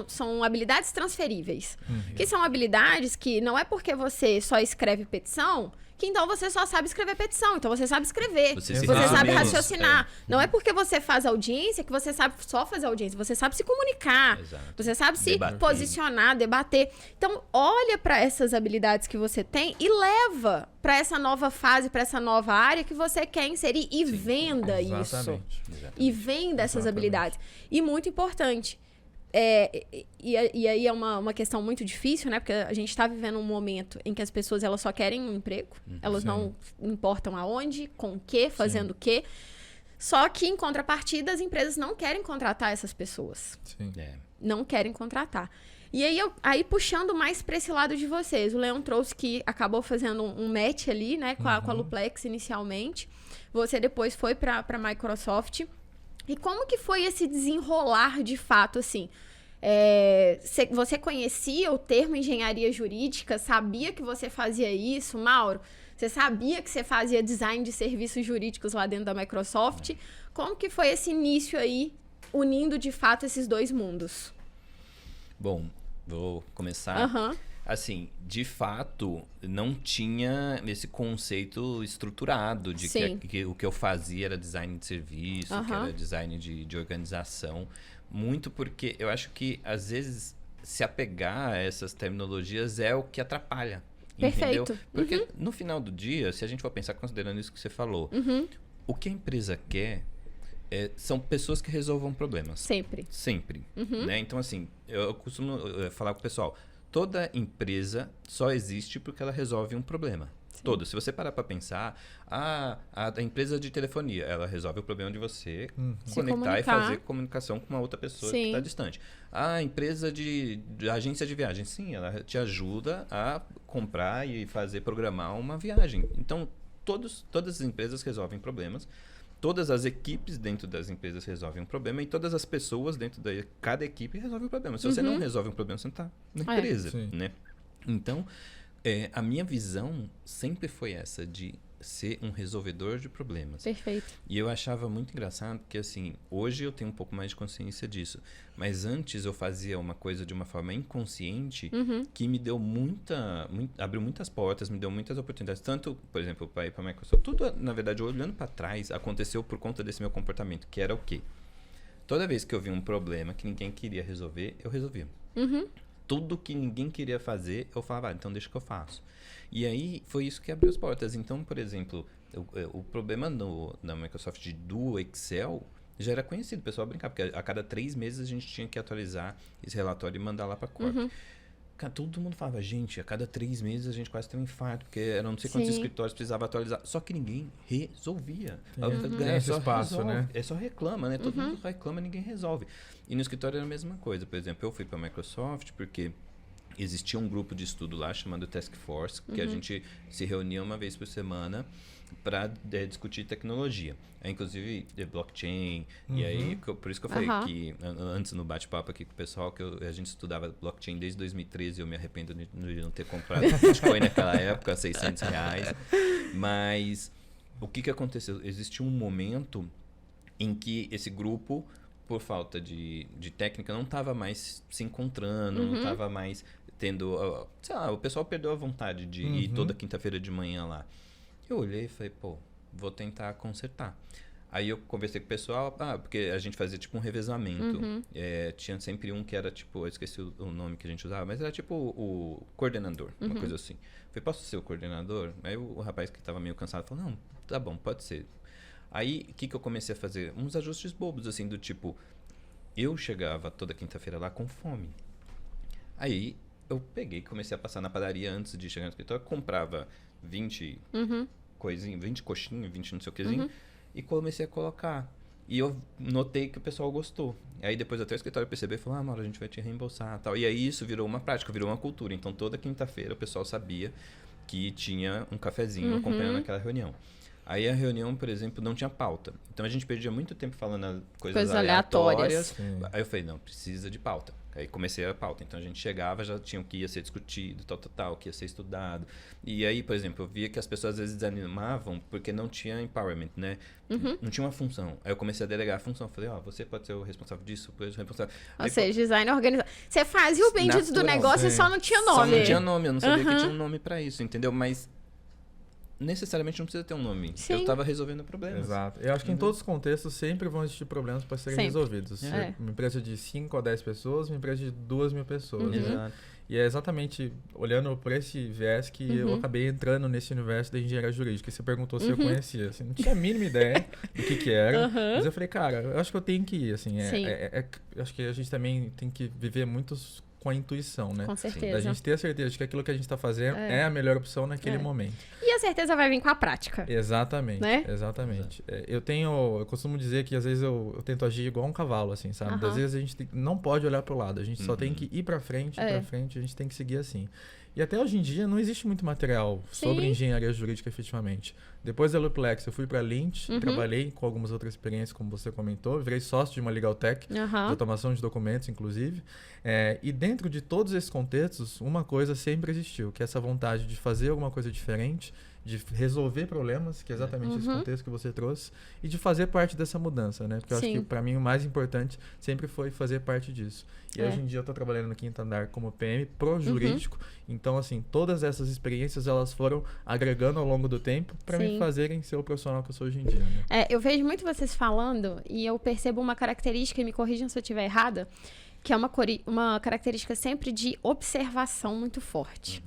são habilidades transferíveis. Que são habilidades que não é porque você só escreve petição que então você só sabe escrever petição. Então você sabe escrever, Você sabe raciocinar. Não é porque você faz audiência que você sabe só fazer audiência. Você sabe se comunicar. Exato. Você sabe se Debater. posicionar, debater. Então olha para essas habilidades que você tem e leva para essa nova fase, para essa nova área que você quer inserir e venda isso. Exatamente. E venda essas habilidades. E muito importante. E aí é uma questão muito difícil, né? Porque a gente está vivendo um momento em que as pessoas elas só querem um emprego. Elas não importam aonde, com o quê, fazendo o quê. Só que, em contrapartida, as empresas não querem contratar essas pessoas. Sim. Não querem contratar. E aí puxando mais para esse lado de vocês. O Leão trouxe que acabou fazendo um match ali, né? Com a Luplex inicialmente. Você depois foi para a Microsoft. E como que foi esse desenrolar de fato, assim? Você conhecia o termo engenharia jurídica? Sabia que você fazia isso, Mauro? Você sabia que você fazia design de serviços jurídicos lá dentro da Microsoft? Como que foi esse início aí, unindo de fato esses dois mundos? Bom, vou começar. Assim, de fato, não tinha esse conceito estruturado de que o que eu fazia era design de serviço, que era design de organização. Muito porque eu acho que, às vezes, se apegar a essas terminologias é o que atrapalha. Perfeito. Entendeu? Porque, no final do dia, se a gente for pensar considerando isso que você falou, o que a empresa quer são pessoas que resolvam problemas. Sempre. Sempre. Né? Então, assim, eu costumo falar com o pessoal... Toda empresa só existe porque ela resolve um problema. Todo. Se você parar para pensar, a empresa de telefonia, ela resolve o problema de você conectar e fazer comunicação com uma outra pessoa que está distante. A empresa de agência de viagem, sim, ela te ajuda a comprar e programar uma viagem. Então, todas as empresas resolvem problemas. Todas as equipes dentro das empresas resolvem um problema e todas as pessoas dentro de cada equipe resolvem um problema. Se você não resolve um problema, você não está na empresa, né? Então, a minha visão sempre foi essa, de ser um resolvedor de problemas. Perfeito. E eu achava muito engraçado porque, assim, hoje eu tenho um pouco mais de consciência disso. Mas antes eu fazia uma coisa de uma forma inconsciente que me deu abriu muitas portas, me deu muitas oportunidades. Tanto, por exemplo, para ir para a Microsoft. Tudo, na verdade, olhando para trás, aconteceu por conta desse meu comportamento, que era o quê? Toda vez que eu vi um problema que ninguém queria resolver, eu resolvia. Tudo que ninguém queria fazer, eu falava, então deixa que eu faço. E aí, foi isso que abriu as portas. Então, por exemplo, o problema na Microsoft do Excel já era conhecido. O pessoal brincava, porque a cada 3 meses a gente tinha que atualizar esse relatório e mandar lá para a Corp. Todo mundo falava, gente, a cada 3 meses a gente quase tem um infarto, porque eram não sei quantos escritórios precisava atualizar. Só que ninguém resolvia. Tem esse espaço, resolve, né? só reclama, né? Todo mundo reclama, ninguém resolve. E no escritório era a mesma coisa. Por exemplo, eu fui para a Microsoft porque existia um grupo de estudo lá chamado Task Force, que a gente se reunia uma vez por semana para discutir tecnologia. Inclusive blockchain. E aí, por isso que eu falei que antes no bate-papo aqui com o pessoal, que a gente estudava blockchain desde 2013. Eu me arrependo de não ter comprado Bitcoin naquela época, R$600. Mas o que aconteceu? Existiu um momento em que esse grupo, por falta de técnica, não estava mais se encontrando, não estava mais tendo... Sei lá, o pessoal perdeu a vontade de ir toda quinta-feira de manhã lá. Eu olhei e falei, vou tentar consertar. Aí eu conversei com o pessoal, porque a gente fazia tipo um revezamento. Tinha sempre um que era tipo, eu esqueci o nome que a gente usava, mas era tipo o coordenador, uma coisa assim. Eu falei, posso ser o coordenador? Aí o rapaz que estava meio cansado falou, não, tá bom, pode ser. Aí, o que eu comecei a fazer? Uns ajustes bobos, assim, do tipo... Eu chegava toda quinta-feira lá com fome. Aí, eu peguei e comecei a passar na padaria antes de chegar no escritório. Comprava 20 coisinhas, 20 coxinhas, 20 não sei o quezinho. E comecei a colocar. E eu notei que o pessoal gostou. Aí, depois até o escritório percebeu e falou, Mauro, a gente vai te reembolsar e tal. E aí, isso virou uma prática, virou uma cultura. Então, toda quinta-feira, o pessoal sabia que tinha um cafezinho acompanhando aquela reunião. Aí a reunião, por exemplo, não tinha pauta. Então a gente perdia muito tempo falando coisas aleatórias. Aí eu falei, não, precisa de pauta. Aí comecei a pauta. Então a gente chegava, já tinha o que ia ser discutido, tal, o que ia ser estudado. E aí, por exemplo, eu via que as pessoas às vezes desanimavam porque não tinha empowerment, né? Não tinha uma função. Aí eu comecei a delegar a função. Falei, você pode ser o responsável disso, depois o responsável... Ou seja, design organizado. Você fazia o bendito do negócio e só não tinha nome. Só não tinha nome, eu não sabia que tinha um nome pra isso, entendeu? Mas necessariamente não precisa ter um nome. Sim. Eu estava resolvendo problemas. Exato. Eu acho que em todos os contextos sempre vão existir problemas para serem resolvidos. Uma empresa de 5 a 10 pessoas, uma empresa de 2.000 pessoas. Né? Exato. E é exatamente olhando por esse viés que eu acabei entrando nesse universo da engenharia jurídica. E você perguntou se eu conhecia. Assim, não tinha a mínima ideia do que era. Mas eu falei, cara, eu acho que eu tenho que ir. Assim, acho que a gente também tem que viver muitos com a intuição, né? Com certeza. Da gente ter a certeza de que aquilo que a gente está fazendo é a melhor opção naquele momento. E a certeza vai vir com a prática. Exatamente, né? Exatamente. Eu costumo dizer que às vezes eu tento agir igual um cavalo, assim, sabe? Às vezes a gente não pode olhar para o lado, a gente só tem que ir para frente, a gente tem que seguir assim. E até hoje em dia não existe muito material sobre engenharia jurídica efetivamente. Depois da Luplex eu fui para Lynch, trabalhei com algumas outras experiências, como você comentou, virei sócio de uma Legal Tech, de automação de documentos, inclusive. E dentro de todos esses contextos, uma coisa sempre existiu, que é essa vontade de fazer alguma coisa diferente, de resolver problemas, que é exatamente esse contexto que você trouxe, e de fazer parte dessa mudança, né? Porque eu acho que para mim o mais importante sempre foi fazer parte disso. E hoje em dia eu estou trabalhando no Quinto Andar como PM pro jurídico, então assim, todas essas experiências elas foram agregando ao longo do tempo para me fazerem ser o profissional que eu sou hoje em dia, né? Eu vejo muito vocês falando e eu percebo uma característica, e me corrijam se eu estiver errada, que é uma característica sempre de observação muito forte.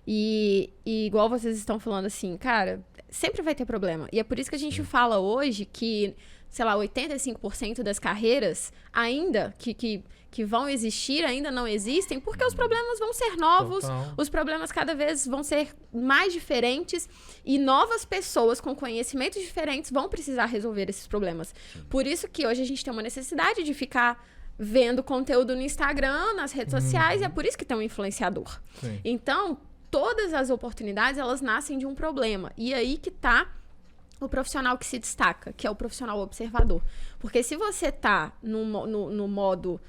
E igual vocês estão falando assim, cara, sempre vai ter problema. E é por isso que a gente fala hoje que, sei lá, 85% das carreiras ainda que vão existir, ainda não existem, porque os problemas vão ser novos, os problemas cada vez vão ser mais diferentes e novas pessoas com conhecimentos diferentes vão precisar resolver esses problemas. Por isso que hoje a gente tem uma necessidade de ficar vendo conteúdo no Instagram, nas redes sociais, e é por isso que tem um influenciador. Então, todas as oportunidades, elas nascem de um problema. E aí que tá o profissional que se destaca, que é o profissional observador. Porque se você tá no modo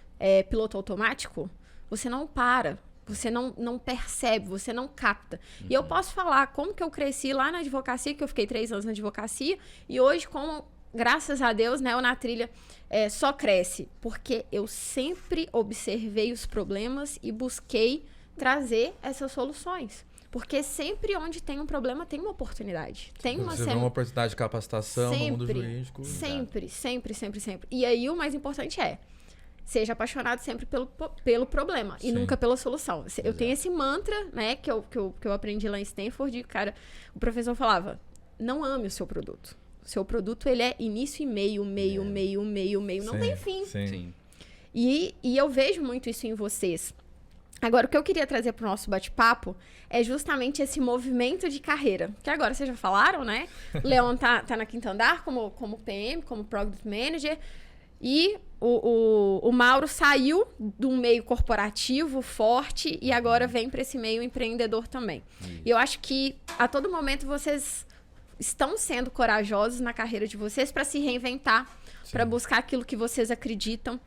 piloto automático, você não para, você não percebe, você não capta. E eu posso falar como que eu cresci lá na advocacia, que eu fiquei 3 anos na advocacia, e hoje, como, graças a Deus, né, o Na Trilha só cresce. Porque eu sempre observei os problemas e busquei trazer essas soluções. Porque sempre onde tem um problema, tem uma oportunidade. Você vê uma oportunidade de capacitação no mundo jurídico. Sempre. E aí o mais importante seja apaixonado sempre pelo problema e nunca pela solução. Eu tenho esse mantra, né, que eu aprendi lá em Stanford, cara, o professor falava, não ame o seu produto. O seu produto, ele é início e meio, não tem fim. Sim. E eu vejo muito isso em vocês. Agora, o que eu queria trazer para o nosso bate-papo é justamente esse movimento de carreira. Que agora vocês já falaram, né? O Leon tá na Quinto Andar como PM, como Product Manager. E o Mauro saiu de um meio corporativo forte e agora vem para esse meio empreendedor também. E eu acho que a todo momento vocês estão sendo corajosos na carreira de vocês para se reinventar, para buscar aquilo que vocês acreditam.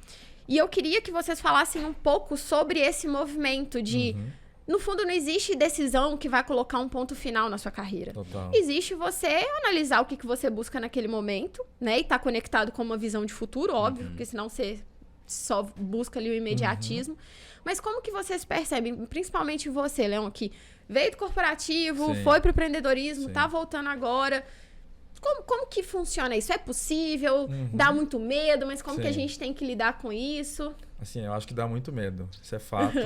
E eu queria que vocês falassem um pouco sobre esse movimento de... No fundo, não existe decisão que vai colocar um ponto final na sua carreira. Total. Existe você analisar o que você busca naquele momento, né? E tá conectado com uma visão de futuro, óbvio, porque senão você só busca ali o imediatismo. Mas como que vocês percebem, principalmente você, Leon, que veio do corporativo, foi pro empreendedorismo, tá voltando agora... Como que funciona isso? É possível? Dá muito medo, mas como que a gente tem que lidar com isso? Assim, eu acho que dá muito medo. Isso é fato.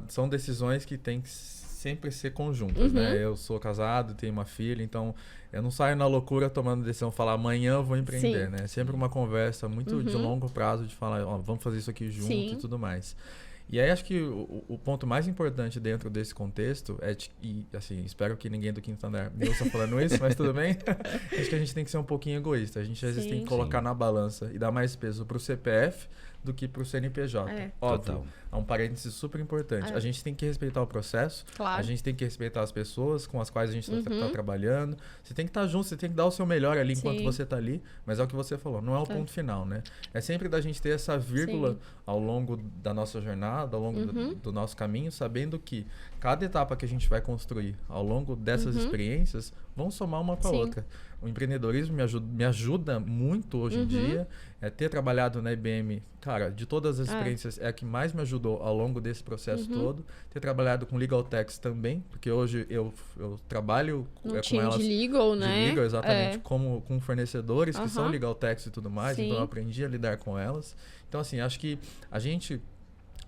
São decisões que tem que sempre ser conjuntas, né? Eu sou casado, tenho uma filha, então eu não saio na loucura tomando decisão, falar amanhã eu vou empreender, né? É sempre uma conversa muito de longo prazo de falar, vamos fazer isso aqui junto e tudo mais. E aí acho que o ponto mais importante dentro desse contexto e assim, espero que ninguém do Quinto Andar me ouça falando isso, mas tudo bem. Acho que a gente tem que ser um pouquinho egoísta. A gente às vezes tem que colocar na balança e dar mais peso pro CPF do que pro CNPJ. Óbvio. É um parênteses super importante. A gente tem que respeitar o processo, a gente tem que respeitar as pessoas com as quais a gente está trabalhando. Você tem que estar junto, você tem que dar o seu melhor ali enquanto você está ali, mas é o que você falou, não é o ponto final, né? É sempre da gente ter essa vírgula ao longo da nossa jornada, ao longo do nosso caminho, sabendo que cada etapa que a gente vai construir ao longo dessas experiências vão somar uma com a outra. o empreendedorismo me ajuda muito hoje em dia. Ter trabalhado na IBM, cara, de todas as experiências, é a que mais me ajudou ao longo desse processo todo. Ter trabalhado com Legal Techs também, porque hoje eu trabalho com elas. De Legal, né? De Legal, exatamente, com fornecedores que são Legal Techs e tudo mais. Sim. Então eu aprendi a lidar com elas. Então, assim, acho que a gente,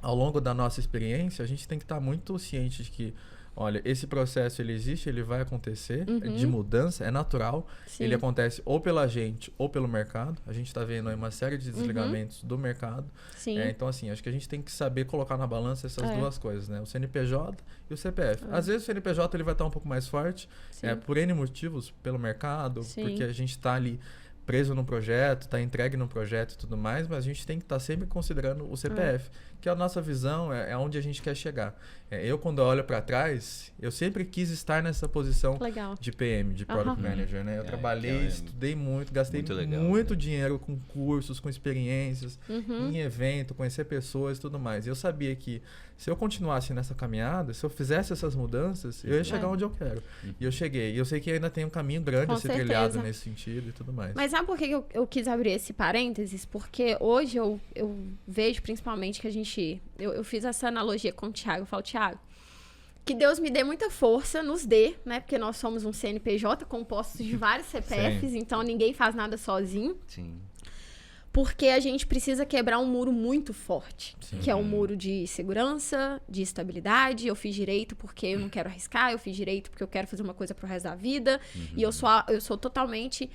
ao longo da nossa experiência, a gente tem que estar muito ciente de que, olha, esse processo ele existe, ele vai acontecer, de mudança, é natural. Sim. Ele acontece ou pela gente ou pelo mercado. A gente está vendo aí uma série de desligamentos do mercado. Sim. Então, assim, acho que a gente tem que saber colocar na balança essas duas coisas, né? O CNPJ e o CPF. Às vezes o CNPJ ele vai estar um pouco mais forte, por N motivos, pelo mercado, porque a gente está ali preso no projeto, está entregue no projeto e tudo mais, mas a gente tem que estar sempre considerando o CPF, que a nossa visão é onde a gente quer chegar. Eu, quando olho para trás, eu sempre quis estar nessa posição de PM, de Product Manager, né? Eu trabalhei, estudei muito, gastei muito dinheiro com cursos, com experiências, em evento, conhecer pessoas e tudo mais. E eu sabia que se eu continuasse nessa caminhada, se eu fizesse essas mudanças, eu ia chegar onde eu quero. E eu cheguei. E eu sei que ainda tem um caminho grande a ser trilhado nesse sentido e tudo mais. Mas sabe por que eu quis abrir esse parênteses? Porque hoje eu vejo principalmente que a gente... Eu fiz essa analogia com o Thiago. Eu falo, Thiago, que Deus me dê muita força, nos dê, né? Porque nós somos um CNPJ composto de vários CPFs, então ninguém faz nada sozinho. Sim. Porque a gente precisa quebrar um muro muito forte, que é um muro de segurança, de estabilidade. Eu fiz direito porque eu não quero arriscar, eu fiz direito porque eu quero fazer uma coisa pro resto da vida. E eu sou totalmente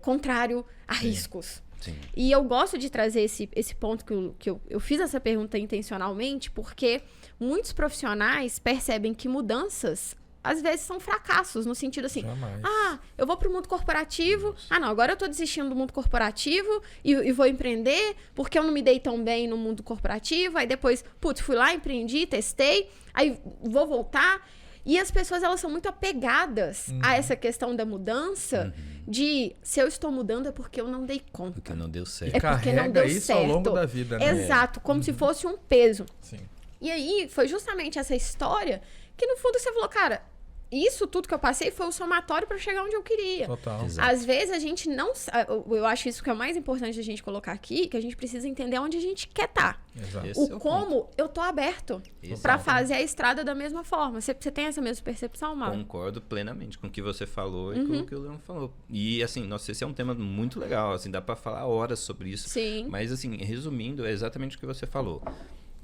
contrário a riscos. Sim. E eu gosto de trazer esse ponto que eu fiz essa pergunta intencionalmente, porque muitos profissionais percebem que mudanças às vezes são fracassos, no sentido assim, eu vou pro mundo corporativo, não, agora eu tô desistindo do mundo corporativo e vou empreender porque eu não me dei tão bem no mundo corporativo, aí depois, fui lá, empreendi, testei, aí vou voltar. E as pessoas, elas são muito apegadas a essa questão da mudança, de se eu estou mudando é porque eu não dei conta. Porque não deu certo. É porque não deu isso certo. Ao longo da vida, né? Exato, como se fosse um peso. Sim. E aí, foi justamente essa história que, no fundo, você falou, cara, isso tudo que eu passei foi o somatório para chegar onde eu queria. Total. Às vezes a gente não... Eu acho isso que é o mais importante da gente colocar aqui, que a gente precisa entender onde a gente quer estar. Exato. Como eu tô aberto para fazer a estrada da mesma forma. Você tem essa mesma percepção, Mauro? Concordo plenamente com o que você falou e com o que o Leon falou. E, assim, nossa, esse é um tema muito legal. Assim, dá para falar horas sobre isso. Sim. Mas, assim, resumindo, é exatamente o que você falou.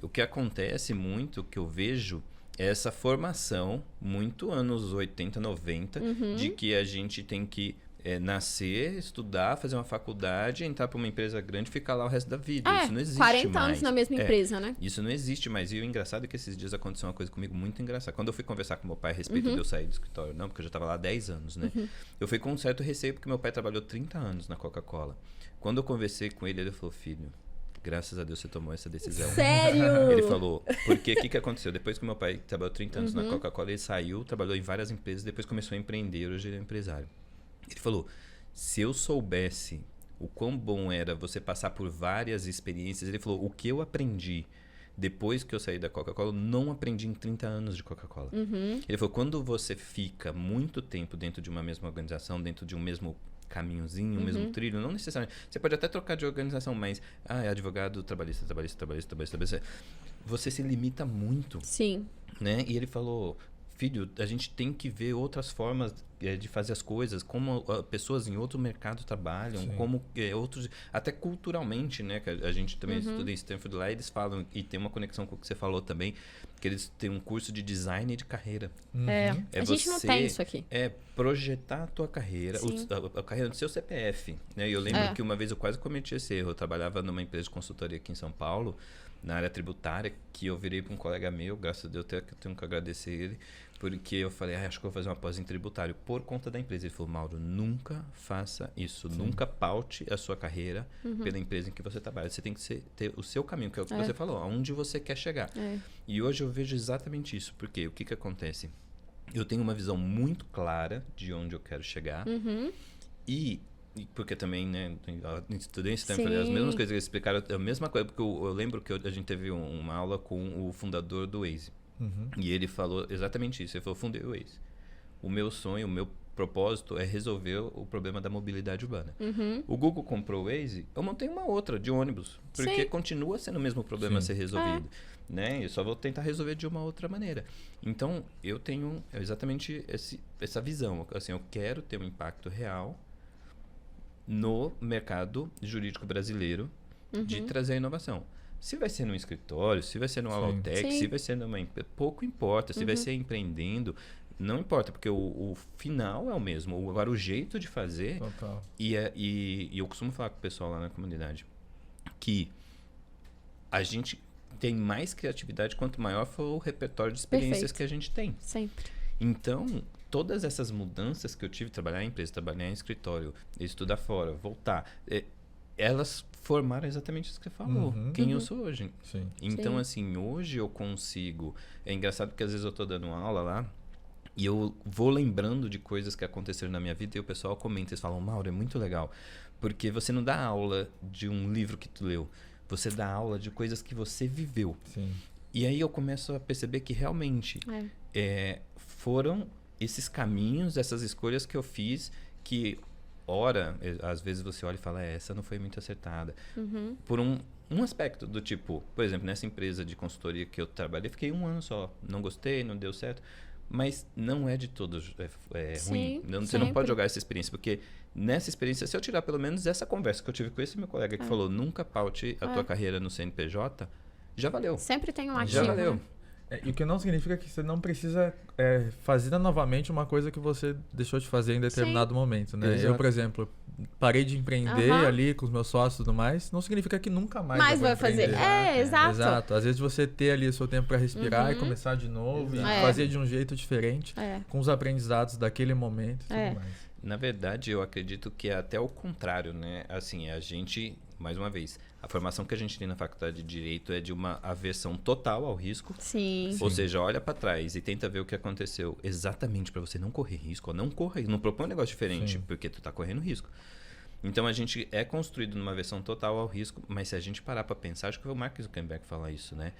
O que acontece muito, que eu vejo... essa formação, muito anos 80, 90, de que a gente tem que nascer, estudar, fazer uma faculdade, entrar para uma empresa grande e ficar lá o resto da vida. Isso não existe 40 mais. anos na mesma empresa, né? Isso não existe mais. E o engraçado é que esses dias aconteceu uma coisa comigo muito engraçada. Quando eu fui conversar com meu pai a respeito de eu sair do escritório, não, porque eu já estava lá há 10 anos, né? Eu fui com um certo receio, porque meu pai trabalhou 30 anos na Coca-Cola. Quando eu conversei com ele, ele falou, filho... graças a Deus você tomou essa decisão. Sério? Ele falou, porque o que aconteceu? Depois que meu pai trabalhou 30 anos na Coca-Cola, ele saiu, trabalhou em várias empresas, depois começou a empreender, hoje ele é empresário. Ele falou, se eu soubesse o quão bom era você passar por várias experiências, ele falou, o que eu aprendi depois que eu saí da Coca-Cola, eu não aprendi em 30 anos de Coca-Cola. Ele falou, quando você fica muito tempo dentro de uma mesma organização, dentro de um mesmo caminhozinho, o mesmo trilho, não necessariamente. Você pode até trocar de organização, mas é advogado trabalhista. Você se limita muito. Sim. Né? E ele falou, filho, a gente tem que ver outras formas de fazer as coisas, como pessoas em outro mercado trabalham, como outros, até culturalmente, né? Que a gente também estuda em Stanford lá, eles falam, e tem uma conexão com o que você falou também, que eles têm um curso de design de carreira. A gente não tem isso aqui. Projetar a tua carreira, a carreira do seu CPF. Né? E eu lembro que uma vez eu quase cometi esse erro. Eu trabalhava numa empresa de consultoria aqui em São Paulo, na área tributária, que eu virei para um colega meu, graças a Deus eu tenho que agradecer ele, porque eu falei, acho que eu vou fazer uma pós em tributário por conta da empresa. Ele falou, Mauro, nunca faça isso, nunca paute a sua carreira pela empresa em que você trabalha. Você tem que ter o seu caminho, que é o que você falou, aonde você quer chegar. E hoje eu vejo exatamente isso, porque o que acontece? Eu tenho uma visão muito clara de onde eu quero chegar e porque também, né, estudei em Stanford, as mesmas coisas que eles explicaram, a mesma coisa, porque eu lembro que a gente teve uma aula com o fundador do Waze. E ele falou exatamente isso. Ele falou, fundei o Waze. O meu sonho, o meu propósito é resolver o problema da mobilidade urbana. O Google comprou o Waze, eu montei uma outra de ônibus, porque continua sendo o mesmo problema a ser resolvido. Né? Eu só vou tentar resolver de uma outra maneira. Então, eu tenho exatamente essa visão. Assim, eu quero ter um impacto real no mercado jurídico brasileiro de trazer a inovação. Se vai ser num escritório, se vai ser numa Lautec, se vai ser numa empresa, pouco importa. Se vai ser empreendendo, não importa, porque o final é o mesmo. Agora, o jeito de fazer... Total. E eu costumo falar com o pessoal lá na comunidade que a gente tem mais criatividade quanto maior for o repertório de experiências que a gente tem. Sempre. Então, todas essas mudanças que eu tive, trabalhar em empresa, trabalhar em escritório, estudar fora, voltar, elas formaram exatamente isso que você falou, quem eu sou hoje. Sim. Então, assim, hoje eu consigo... É engraçado porque às vezes eu tô dando aula lá e eu vou lembrando de coisas que aconteceram na minha vida e o pessoal comenta, eles falam, Mauro, é muito legal, porque você não dá aula de um livro que tu leu, você dá aula de coisas que você viveu. Sim. E aí eu começo a perceber que realmente foram esses caminhos, essas escolhas que eu fiz que, ora, às vezes você olha e fala, essa não foi muito acertada. Por um aspecto do tipo, por exemplo, nessa empresa de consultoria que eu trabalhei, fiquei 1 ano só. Não gostei, não deu certo. Mas não é de todo ruim. Você não pode jogar essa experiência, porque nessa experiência, se eu tirar pelo menos essa conversa que eu tive com esse meu colega que falou, nunca paute a tua carreira no CNPJ, já valeu. Sempre tem um ativo. Já valeu. Né? E o que não significa que você não precisa fazer novamente uma coisa que você deixou de fazer em determinado momento, né? Exato. Eu, por exemplo, parei de empreender ali com os meus sócios e tudo mais, não significa que nunca mais vai fazer. Exato. Às vezes você ter ali o seu tempo para respirar e começar de novo e fazer de um jeito diferente, com os aprendizados daquele momento e tudo mais. Na verdade, eu acredito que é até o contrário, né? Assim, a gente, mais uma vez, a formação que a gente tem na faculdade de Direito é de uma aversão total ao risco. Sim. Ou seja, olha para trás e tenta ver o que aconteceu exatamente para você não correr risco. Não corra, não propõe um negócio diferente, porque tu tá correndo risco. Então, a gente é construído numa aversão total ao risco, mas se a gente parar para pensar, acho que foi o Mark Zuckerberg falar isso, né?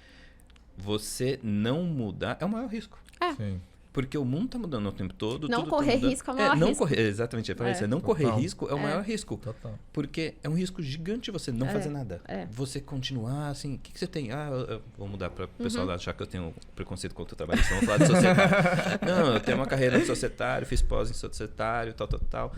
Você não mudar é o maior risco. Sim. Porque o mundo tá mudando o tempo todo. Não tudo correr tá risco é o maior risco. Exatamente, não correr risco é o maior risco. Total. Porque é um risco gigante você não fazer nada. Você continuar assim, o que você tem? Eu vou mudar para o pessoal achar que eu tenho preconceito contra o trabalho. Vamos falar de societário. Não, eu tenho uma carreira no societário, fiz pós em societário, tal.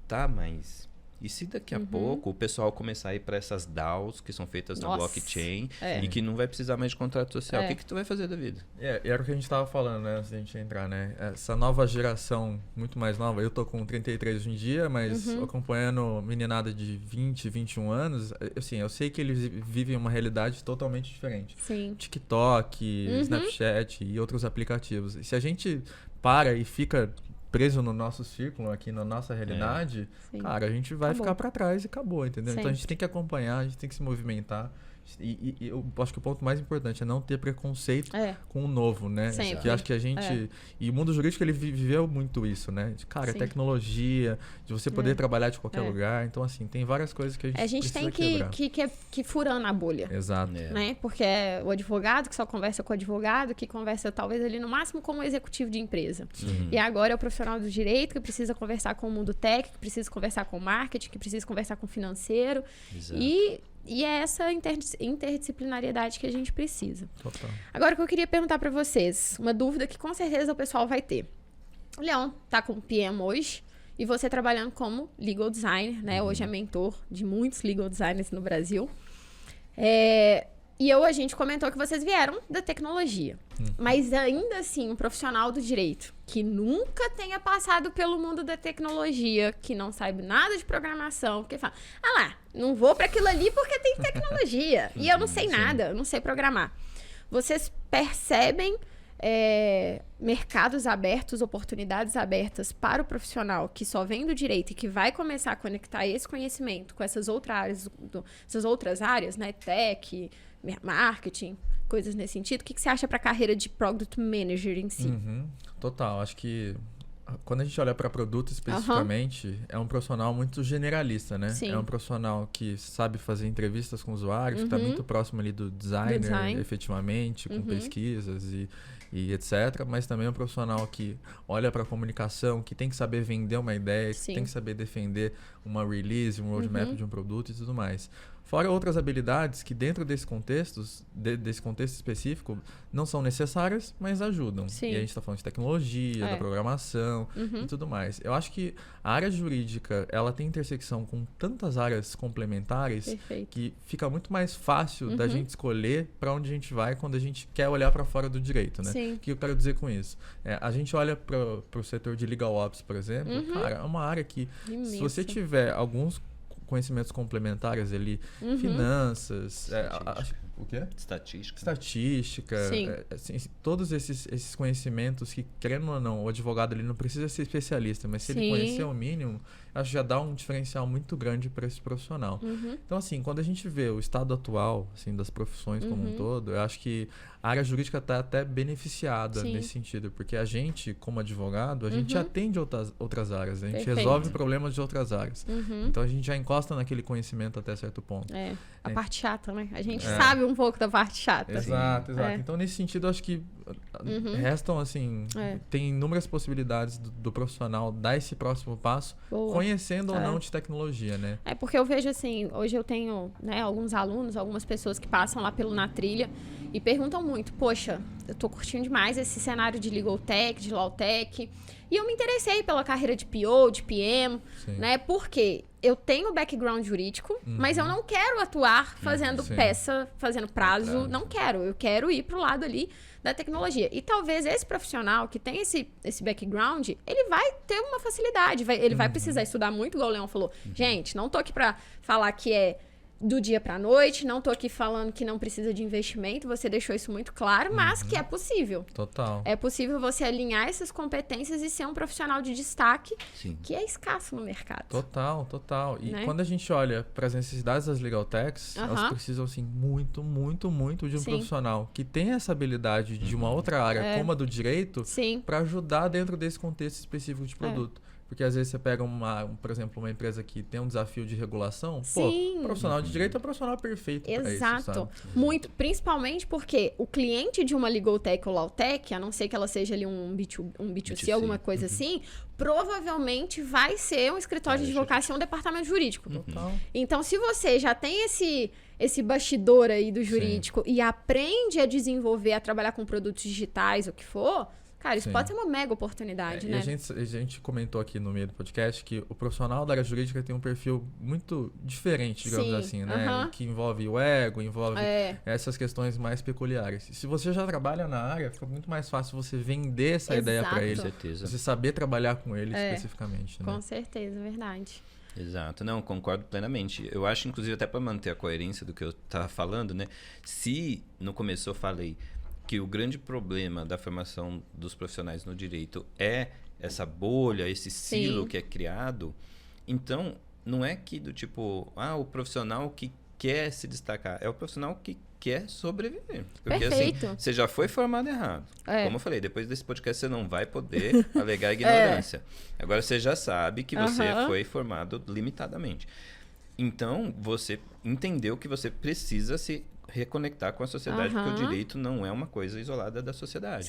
Tá, mas... E se daqui a pouco o pessoal começar a ir para essas DAOs que são feitas no blockchain e que não vai precisar mais de contrato social, o que tu vai fazer da vida? Era o que a gente estava falando, né, antes da gente entrar, né? Essa nova geração, muito mais nova, eu tô com 33 hoje em dia, mas acompanhando meninada de 20, 21 anos, assim, eu sei que eles vivem uma realidade totalmente diferente. Sim. TikTok, Snapchat e outros aplicativos. E se a gente para e fica preso no nosso círculo, aqui na nossa realidade, cara, a gente vai ficar para trás e acabou, entendeu? Então a gente tem que acompanhar, a gente tem que se movimentar. E eu acho que o ponto mais importante é não ter preconceito com o novo, né? Sempre. Que acho que a gente... E o mundo jurídico, ele viveu muito isso, né? De, cara, tecnologia, de você poder trabalhar de qualquer lugar. Então, assim, tem várias coisas que a gente tem que furar na bolha. Exato. Né? Porque é o advogado que só conversa com o advogado, que conversa talvez ali no máximo com o executivo de empresa. E agora é o profissional do direito que precisa conversar com o mundo técnico, que precisa conversar com o marketing, que precisa conversar com o financeiro. Exato. E é essa interdisciplinariedade que a gente precisa. Total. Agora, o que eu queria perguntar para vocês, uma dúvida que com certeza o pessoal vai ter. O Leão tá com o PM hoje e você trabalhando como legal designer, né? Hoje é mentor de muitos legal designers no Brasil. E a gente comentou que vocês vieram da tecnologia. Mas ainda assim, um profissional do direito que nunca tenha passado pelo mundo da tecnologia, que não sabe nada de programação, que fala, não vou para aquilo ali porque tem tecnologia. E eu não sei nada, eu não sei programar. Vocês percebem mercados abertos, oportunidades abertas para o profissional que só vem do direito e que vai começar a conectar esse conhecimento com essas outras áreas, né? Tech, marketing, coisas nesse sentido. O que você acha para a carreira de Product Manager em si? Total. Acho que quando a gente olha para produto especificamente, é um profissional muito generalista, né? Sim. É um profissional que sabe fazer entrevistas com usuários, que está muito próximo ali do designer, efetivamente, com pesquisas e etc. Mas também é um profissional que olha para a comunicação, que tem que saber vender uma ideia, que tem que saber defender uma release, um roadmap de um produto e tudo mais. Fora outras habilidades que dentro desse contexto específico, não são necessárias, mas ajudam. Sim. E a gente está falando de tecnologia, da programação e tudo mais. Eu acho que a área jurídica, ela tem intersecção com tantas áreas complementares que fica muito mais fácil da gente escolher para onde a gente vai quando a gente quer olhar para fora do direito, né? Sim. O que eu quero dizer com isso? A gente olha para o setor de legal ops, por exemplo, cara, é uma área que, se você tiver alguns conhecimentos complementares ali, finanças, o quê? Estatística, assim, todos esses conhecimentos que, querendo ou não, o advogado ele não precisa ser especialista, mas se ele conhecer o mínimo, acho que já dá um diferencial muito grande para esse profissional. Então, assim, quando a gente vê o estado atual, assim, das profissões como um todo, eu acho que a área jurídica está até beneficiada nesse sentido, porque a gente, como advogado, a gente atende outras áreas, a gente resolve problemas de outras áreas. Então, a gente já encosta naquele conhecimento até certo ponto. A parte chata, né? A gente sabe um pouco da parte chata. Exato. Então, nesse sentido, eu acho que restam, assim, tem inúmeras possibilidades do profissional dar esse próximo passo, conhecendo ou não de tecnologia, né? Porque eu vejo, assim, hoje eu tenho, né, alguns alunos, algumas pessoas que passam lá pelo Na Trilha e perguntam muito, poxa, eu tô curtindo demais esse cenário de Legal Tech, de Law Tech, e eu me interessei pela carreira de PO, de PM, né, porque eu tenho background jurídico, mas eu não quero atuar fazendo peça, fazendo prazo, não quero, eu quero ir pro lado ali da tecnologia. E talvez esse profissional que tem esse background, ele vai ter uma facilidade, ele vai precisar estudar muito, igual o Leon falou. Gente, não tô aqui pra falar que é do dia pra noite, não tô aqui falando que não precisa de investimento, você deixou isso muito claro, mas que é possível. Total. É possível você alinhar essas competências e ser um profissional de destaque que é escasso no mercado. Total. E quando a gente olha para as necessidades das legal techs, elas precisam, assim, muito de um profissional que tem essa habilidade de uma outra área, como a do direito, para ajudar dentro desse contexto específico de produto. Porque às vezes você pega, por exemplo, uma empresa que tem um desafio de regulação, o profissional de direito é o profissional perfeito para isso, sabe? Muito, principalmente porque o cliente de uma Legal Tech ou Law Tech, a não ser que ela seja ali um B2C, alguma coisa assim, provavelmente vai ser um escritório de advocacia, um departamento jurídico. Então, se você já tem esse bastidor aí do jurídico e aprende a desenvolver, a trabalhar com produtos digitais, o que for... Cara, isso pode ser uma mega oportunidade, né? E a gente comentou aqui no meio do podcast que o profissional da área jurídica tem um perfil muito diferente, digamos assim, né? Que envolve o ego, envolve essas questões mais peculiares. Se você já trabalha na área, fica muito mais fácil você vender essa ideia para ele. Com certeza. Você saber trabalhar com ele especificamente, né? Com certeza, verdade. Exato, não, concordo plenamente. Eu acho, inclusive, até para manter a coerência do que eu estava falando, né? Se no começo eu falei que o grande problema da formação dos profissionais no direito é essa bolha, esse silo que é criado, então não é que do tipo, o profissional que quer se destacar, é o profissional que quer sobreviver. Porque assim, você já foi formado errado. Como eu falei, depois desse podcast você não vai poder alegar ignorância. Agora você já sabe que você foi formado limitadamente. Então, você entendeu que você precisa se reconectar com a sociedade, porque o direito não é uma coisa isolada da sociedade.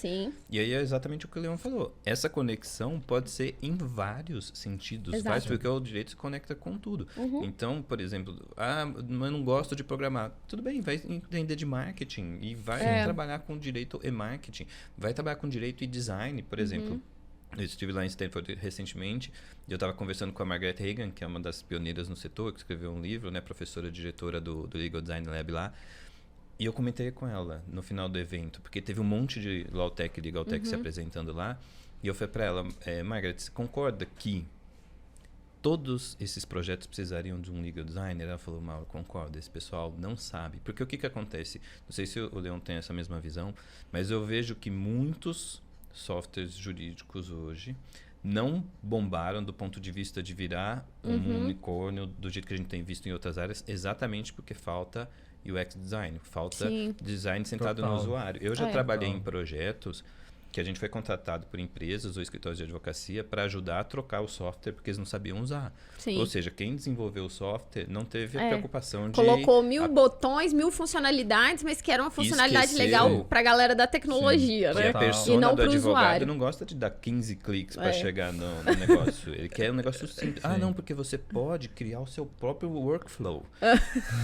E aí é exatamente o que o Leon falou. Essa conexão pode ser em vários sentidos, porque o direito se conecta com tudo. Então, por exemplo, eu não gosto de programar. Tudo bem, vai entender de marketing e vai trabalhar com direito e marketing. Vai trabalhar com direito e design, por exemplo. Eu estive lá em Stanford recentemente e eu estava conversando com a Margaret Hagan, que é uma das pioneiras no setor, que escreveu um livro, né, professora diretora do Legal Design Lab lá. E eu comentei com ela no final do evento, porque teve um monte de Law Tech e Legal Tech se apresentando lá. E eu falei para ela, Margaret, você concorda que todos esses projetos precisariam de um legal designer? Ela falou, Mauro, concordo, esse pessoal não sabe. Porque o que acontece? Não sei se o Leon tem essa mesma visão, mas eu vejo que muitos softwares jurídicos hoje não bombaram do ponto de vista de virar um unicórnio do jeito que a gente tem visto em outras áreas, exatamente porque falta UX design, falta design centrado no usuário. Eu já trabalhei em projetos que a gente foi contratado por empresas ou escritórios de advocacia para ajudar a trocar o software porque eles não sabiam usar. Sim. Ou seja, quem desenvolveu o software não teve a preocupação de... Colocou 1000 botões, 1000 funcionalidades, mas que era uma funcionalidade legal para a galera da tecnologia, né? E a persona e não do advogado usuário. não gosta de dar 15 cliques para chegar no negócio. Ele quer um negócio simples. Ah, não, porque você pode criar o seu próprio workflow.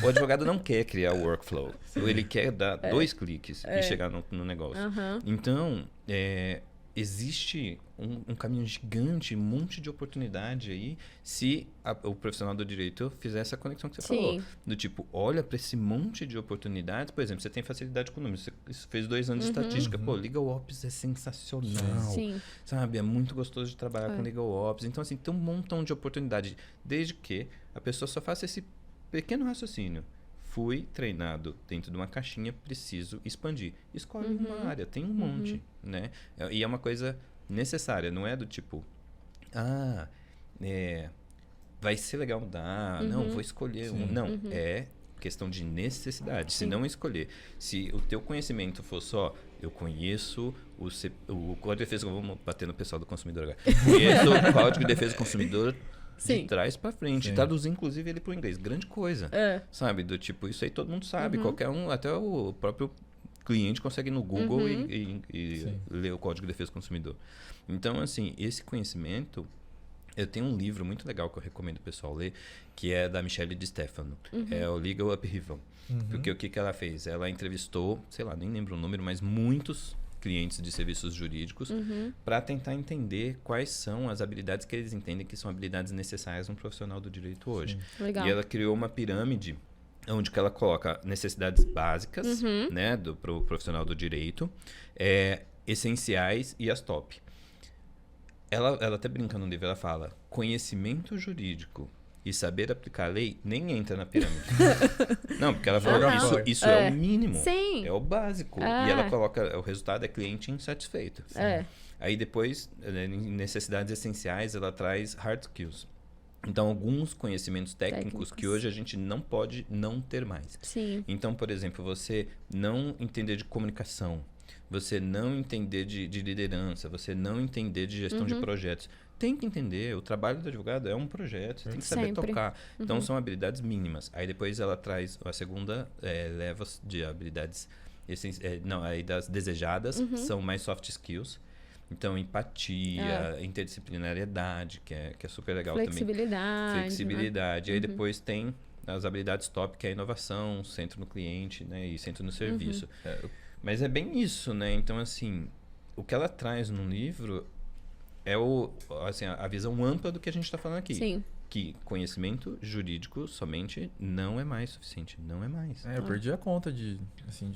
O advogado não quer criar o workflow. Ele quer dar 2 cliques e chegar no negócio. Então, existe um caminho gigante, um monte de oportunidade aí, se o profissional do direito fizer essa conexão que você falou. Do tipo, olha para esse monte de oportunidades. Por exemplo, você tem facilidade com números. Você fez 2 anos de estatística. Pô, Legal Ops é sensacional. Sim. Sabe? É muito gostoso de trabalhar com Legal Ops. Então, assim, tem um montão de oportunidade. Desde que a pessoa só faça esse pequeno raciocínio. Fui treinado dentro de uma caixinha, preciso expandir. Escolhe uma área, tem um monte, né? E é uma coisa necessária, não é do tipo, vai ser legal mudar, não, vou escolher um. Não, é questão de necessidade. Se não escolher, se o teu conhecimento for só, eu conheço o Código de Defesa, vamos bater no pessoal do consumidor agora. Conheço o Código de Defesa do Consumidor de trás pra frente. Traduzir, inclusive, ele pro inglês. Grande coisa. Sabe? Do tipo, isso aí todo mundo sabe. Qualquer um, até o próprio cliente consegue ir no Google e ler o Código de Defesa do Consumidor. Então, assim, esse conhecimento... Eu tenho um livro muito legal que eu recomendo o pessoal ler, que é da Michele Di Stefano. É o Legal Upheaval. Porque o que ela fez? Ela entrevistou, sei lá, nem lembro o número, mas muitos clientes de serviços jurídicos para tentar entender quais são as habilidades que eles entendem que são habilidades necessárias no profissional do direito hoje. Legal. E ela criou uma pirâmide onde que ela coloca necessidades básicas, né, pro profissional do direito, essenciais e as top. Ela até brinca no livro, ela fala, conhecimento jurídico e saber aplicar a lei nem entra na pirâmide. Não, porque ela fala que isso é o mínimo. Sim. É o básico. E ela coloca, o resultado é cliente insatisfeito. Aí depois, em necessidades essenciais, ela traz hard skills. Então, alguns conhecimentos técnicos que hoje a gente não pode não ter mais. Sim. Então, por exemplo, você não entender de comunicação, você não entender de liderança, você não entender de gestão de projetos. Tem que entender, o trabalho do advogado é um projeto, você tem que saber tocar. Então, são habilidades mínimas. Aí depois ela traz a segunda leva de habilidades, aí das desejadas, são mais soft skills. Então, empatia, interdisciplinariedade, que é super legal também. Flexibilidade. Aí depois tem as habilidades top, que é a inovação, centro no cliente, né, e centro no serviço. Mas é bem isso, né? Então, assim, o que ela traz no livro é a visão ampla do que a gente está falando aqui. Sim. Que conhecimento jurídico somente não é mais suficiente. Não é mais. Eu perdi a conta de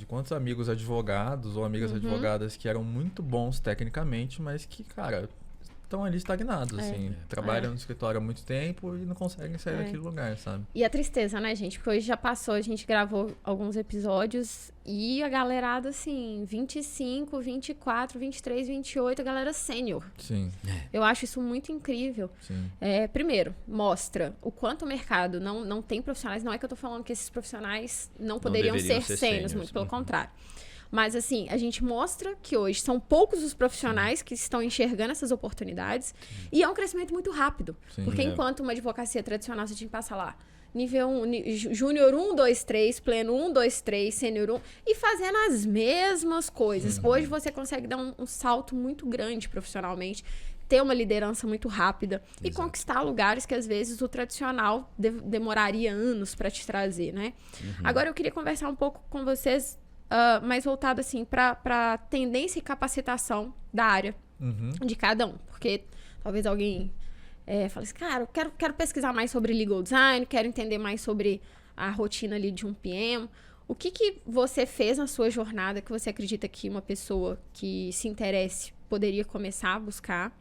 quantos amigos advogados ou amigas advogadas que eram muito bons tecnicamente, mas que, cara, estão ali estagnados, trabalham no escritório há muito tempo e não conseguem sair daquele lugar, sabe? E a tristeza, né, gente? Porque hoje já passou, a gente gravou alguns episódios e a galerada, assim, 25, 24, 23, 28, a galera sênior. Sim. Eu acho isso muito incrível. Sim. Primeiro, mostra o quanto o mercado não tem profissionais. Não é que eu tô falando que esses profissionais não poderiam ser sêniors, muito pelo contrário. Mas, assim, a gente mostra que hoje são poucos os profissionais que estão enxergando essas oportunidades e é um crescimento muito rápido. Porque enquanto uma advocacia tradicional, você tinha que passar lá nível 1, júnior 1, 2, 3, pleno 1, 2, 3, sênior 1 e fazendo as mesmas coisas. Hoje você consegue dar um salto muito grande profissionalmente, ter uma liderança muito rápida e conquistar lugares que às vezes o tradicional demoraria anos para te trazer, né? Agora eu queria conversar um pouco com vocês mais voltado assim para tendência e capacitação da área de cada um, porque talvez alguém fale assim, cara, eu quero pesquisar mais sobre legal design, quero entender mais sobre a rotina ali de um PM. O que você fez na sua jornada que você acredita que uma pessoa que se interesse poderia começar a buscar,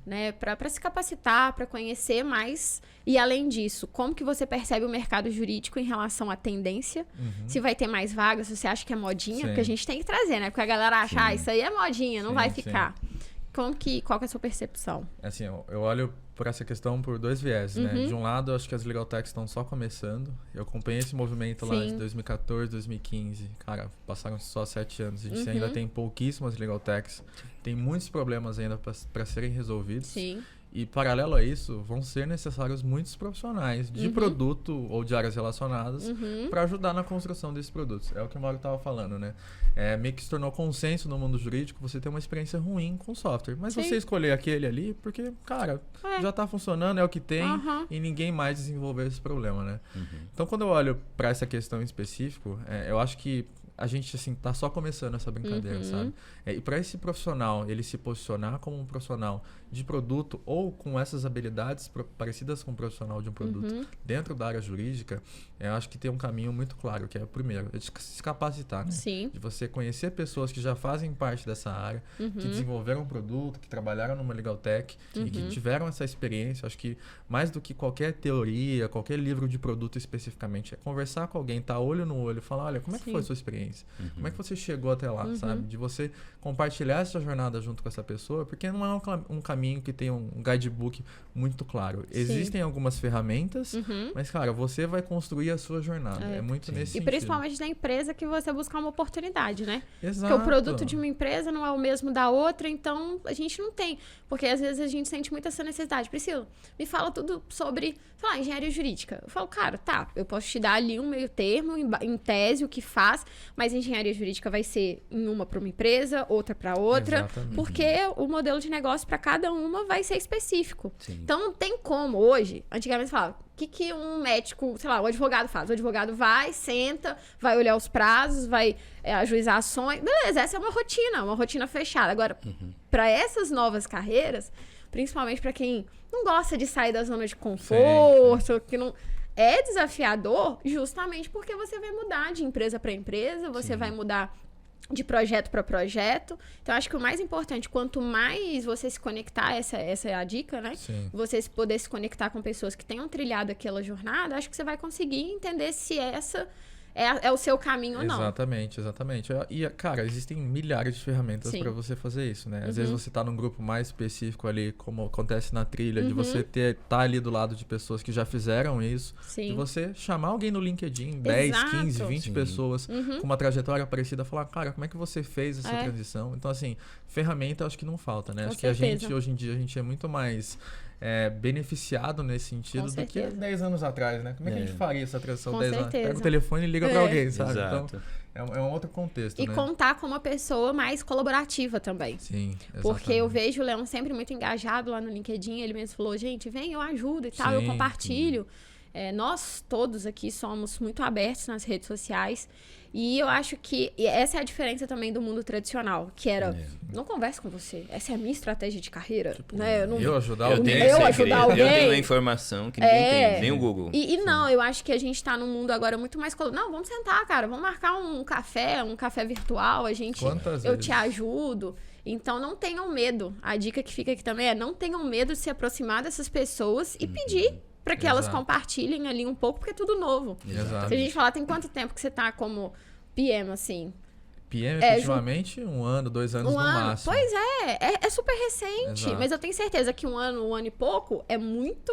né, para se capacitar, para conhecer mais? E além disso, como que você percebe o mercado jurídico em relação à tendência? Se vai ter mais vagas, se você acha que é modinha? Porque a gente tem que trazer, né? Porque a galera acha, isso aí é modinha, não vai ficar. Qual que é a sua percepção? Assim, eu olho por essa questão por 2 viés, né? De um lado, eu acho que as Legal Techs estão só começando. Eu acompanhei esse movimento lá de 2014, 2015. Cara, passaram só 7 anos. A gente ainda tem pouquíssimas Legal Techs. Tem muitos problemas ainda para serem resolvidos. Sim. E, paralelo a isso, vão ser necessários muitos profissionais de produto ou de áreas relacionadas para ajudar na construção desses produtos. É o que o Mauro estava falando, né? Meio que se tornou consenso no mundo jurídico você ter uma experiência ruim com software. Mas você escolher aquele ali porque, cara, já está funcionando, é o que tem e ninguém mais desenvolveu esse problema, né? Então, quando eu olho para essa questão em específico, eu acho que a gente, assim, tá só começando essa brincadeira, sabe? E para esse profissional, ele se posicionar como um profissional de produto ou com essas habilidades parecidas com um profissional de um produto dentro da área jurídica, eu acho que tem um caminho muito claro, que é o primeiro, é de se capacitar, né? Sim. De você conhecer pessoas que já fazem parte dessa área, que desenvolveram um produto, que trabalharam numa Legal Tech e que tiveram essa experiência. Acho que mais do que qualquer teoria, qualquer livro de produto especificamente, é conversar com alguém, tá olho no olho, falar, olha, como é que foi a sua experiência? Como é que você chegou até lá, sabe? De você compartilhar essa jornada junto com essa pessoa, porque não é um caminho que tem um guidebook muito claro. Existem algumas ferramentas, mas, cara, você vai construir a sua jornada. É muito nesse sentido. E principalmente na empresa que você buscar uma oportunidade, né? Exato. Porque o produto de uma empresa não é o mesmo da outra, então a gente não tem. Porque às vezes a gente sente muito essa necessidade. Priscila, me fala tudo sobre, sei lá, engenharia jurídica. Eu falo, cara, tá, eu posso te dar ali um meio termo, em tese, o que faz, mas engenharia jurídica vai ser uma para uma empresa, outra para outra, Exatamente. porque o modelo de negócio para cada uma vai ser específico. Sim. Então não tem como hoje, antigamente você falava, o que um médico, sei lá, o advogado faz? O advogado vai, senta, vai olhar os prazos, vai ajuizar ações. Beleza, essa é uma rotina fechada. Agora, para essas novas carreiras, principalmente para quem não gosta de sair da zona de conforto, que não... É desafiador justamente porque você vai mudar de empresa para empresa, você vai mudar de projeto para projeto. Então, acho que o mais importante, quanto mais você se conectar, essa é a dica, né? Sim. Você poder se conectar com pessoas que tenham trilhado aquela jornada, acho que você vai conseguir entender se essa é o seu caminho ou não. Exatamente. E, cara, existem milhares de ferramentas para você fazer isso, né? Às vezes você tá num grupo mais específico ali, como acontece na trilha, de você tá ali do lado de pessoas que já fizeram isso, de você chamar alguém no LinkedIn, 10, 15, 20 pessoas com uma trajetória parecida, falar, cara, como é que você fez essa transição? Então, assim, ferramenta eu acho que não falta, né? Com acho certeza. que a gente, hoje em dia, a gente é muito mais... beneficiado nesse sentido do que 10 anos atrás, né? Como é que a gente faria essa transição Com 10 anos? certeza. Pega o telefone e liga pra alguém, sabe? Exato. Então, é um outro contexto, E né? contar com uma pessoa mais colaborativa também. Sim, exatamente. Porque eu vejo o Leão sempre muito engajado lá no LinkedIn. Ele mesmo falou, gente, vem, eu ajudo e tal, eu Sim, compartilho. Nós todos aqui somos muito abertos nas redes sociais. E eu acho que essa é a diferença também do mundo tradicional, que era, não converso com você, essa é a minha estratégia de carreira. Né? Eu ajudar Eu alguém. tenho ajudar alguém. Eu tenho uma informação que ninguém tem, nem o Google. E não, eu acho que a gente tá num mundo agora muito mais... Não, vamos sentar, cara, vamos marcar um café virtual, eu te ajudo. Então, não tenham medo. A dica que fica aqui também é, não tenham medo de se aproximar dessas pessoas e pedir para que elas compartilhem ali um pouco, porque é tudo novo. Exato. Se a gente falar, tem quanto tempo que você tá como PM, assim? PM, efetivamente, 1 ano, 2 anos no máximo. Pois é super recente. Exato. Mas eu tenho certeza que 1 ano e pouco é muito...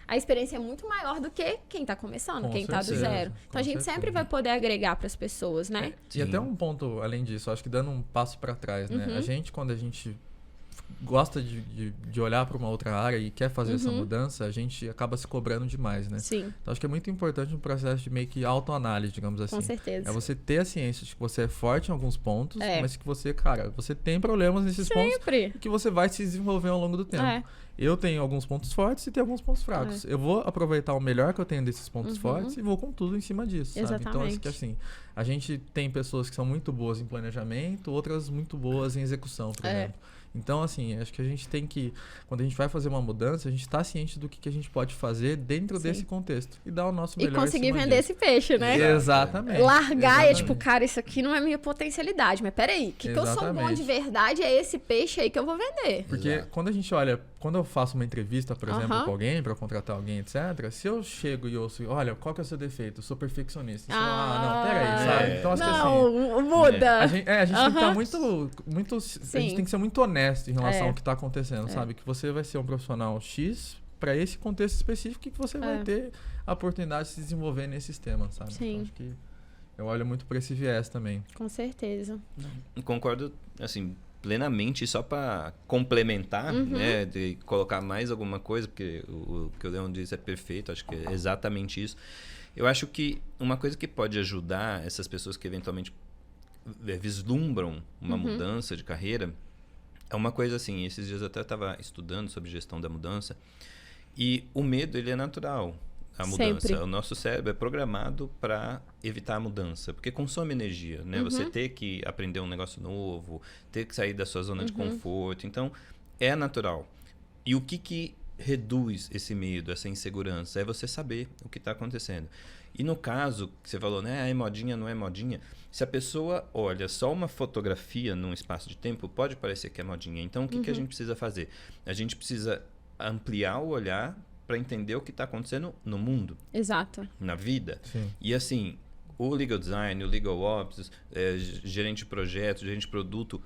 A experiência é muito maior do que quem tá começando, quem tá do zero. Então, a gente sempre vai poder agregar para as pessoas, né? E até um ponto, além disso, acho que dando um passo para trás, né? A gente, quando a gente gosta de olhar para uma outra área e quer fazer essa mudança, a gente acaba se cobrando demais, né? Sim. Então, acho que é muito importante um processo de meio que autoanálise, digamos assim. Com certeza. É você ter a ciência de que você é forte em alguns pontos, mas que você, cara, você tem problemas nesses pontos e que você vai se desenvolver ao longo do tempo. Eu tenho alguns pontos fortes e tenho alguns pontos fracos. Eu vou aproveitar o melhor que eu tenho desses pontos fortes e vou com tudo em cima disso, sabe? Exatamente. Então, acho que assim, a gente tem pessoas que são muito boas em planejamento, outras muito boas em execução, por exemplo. Então, assim, acho que a gente tem que, quando a gente vai fazer uma mudança, a gente tá ciente do que a gente pode fazer dentro desse contexto e dar o nosso melhor. E conseguir vender esse peixe, né? Exatamente. Largar e tipo, cara, isso aqui não é minha potencialidade, mas peraí, o que eu sou bom de verdade é esse peixe aí que eu vou vender. Porque quando a gente olha quando eu faço uma entrevista, por exemplo, com alguém, para contratar alguém, etc., se eu chego e ouço, olha, qual que é o seu defeito? Eu sou perfeccionista. Não, peraí, sabe? Então, acho que assim... muda. A gente tem que estar muito... A gente tem que ser muito honesto em relação ao que está acontecendo, sabe? Que você vai ser um profissional X para esse contexto específico que você vai ter a oportunidade de se desenvolver nesses temas, sabe? Sim. Então, acho que eu olho muito para esse viés também. Com certeza. Concordo, assim, plenamente. Só para complementar, né, de colocar mais alguma coisa, porque o que o Leon diz é perfeito, acho que é exatamente isso. Eu acho que uma coisa que pode ajudar essas pessoas que eventualmente vislumbram uma mudança de carreira é uma coisa assim, esses dias eu até estava estudando sobre gestão da mudança e o medo, ele é natural. A mudança. Sempre. O nosso cérebro é programado para evitar a mudança, porque consome energia, né? Você ter que aprender um negócio novo, ter que sair da sua zona de conforto. Então, é natural. E o que reduz esse medo, essa insegurança? É você saber o que está acontecendo. E no caso, que você falou, né? É modinha, não é modinha. Se a pessoa olha só uma fotografia num espaço de tempo, pode parecer que é modinha. Então, o que a gente precisa fazer? A gente precisa ampliar o olhar para entender o que está acontecendo no mundo. Exato. Na vida. Sim. E assim, o Legal Design, o Legal Ops, gerente de projeto, gerente de produto,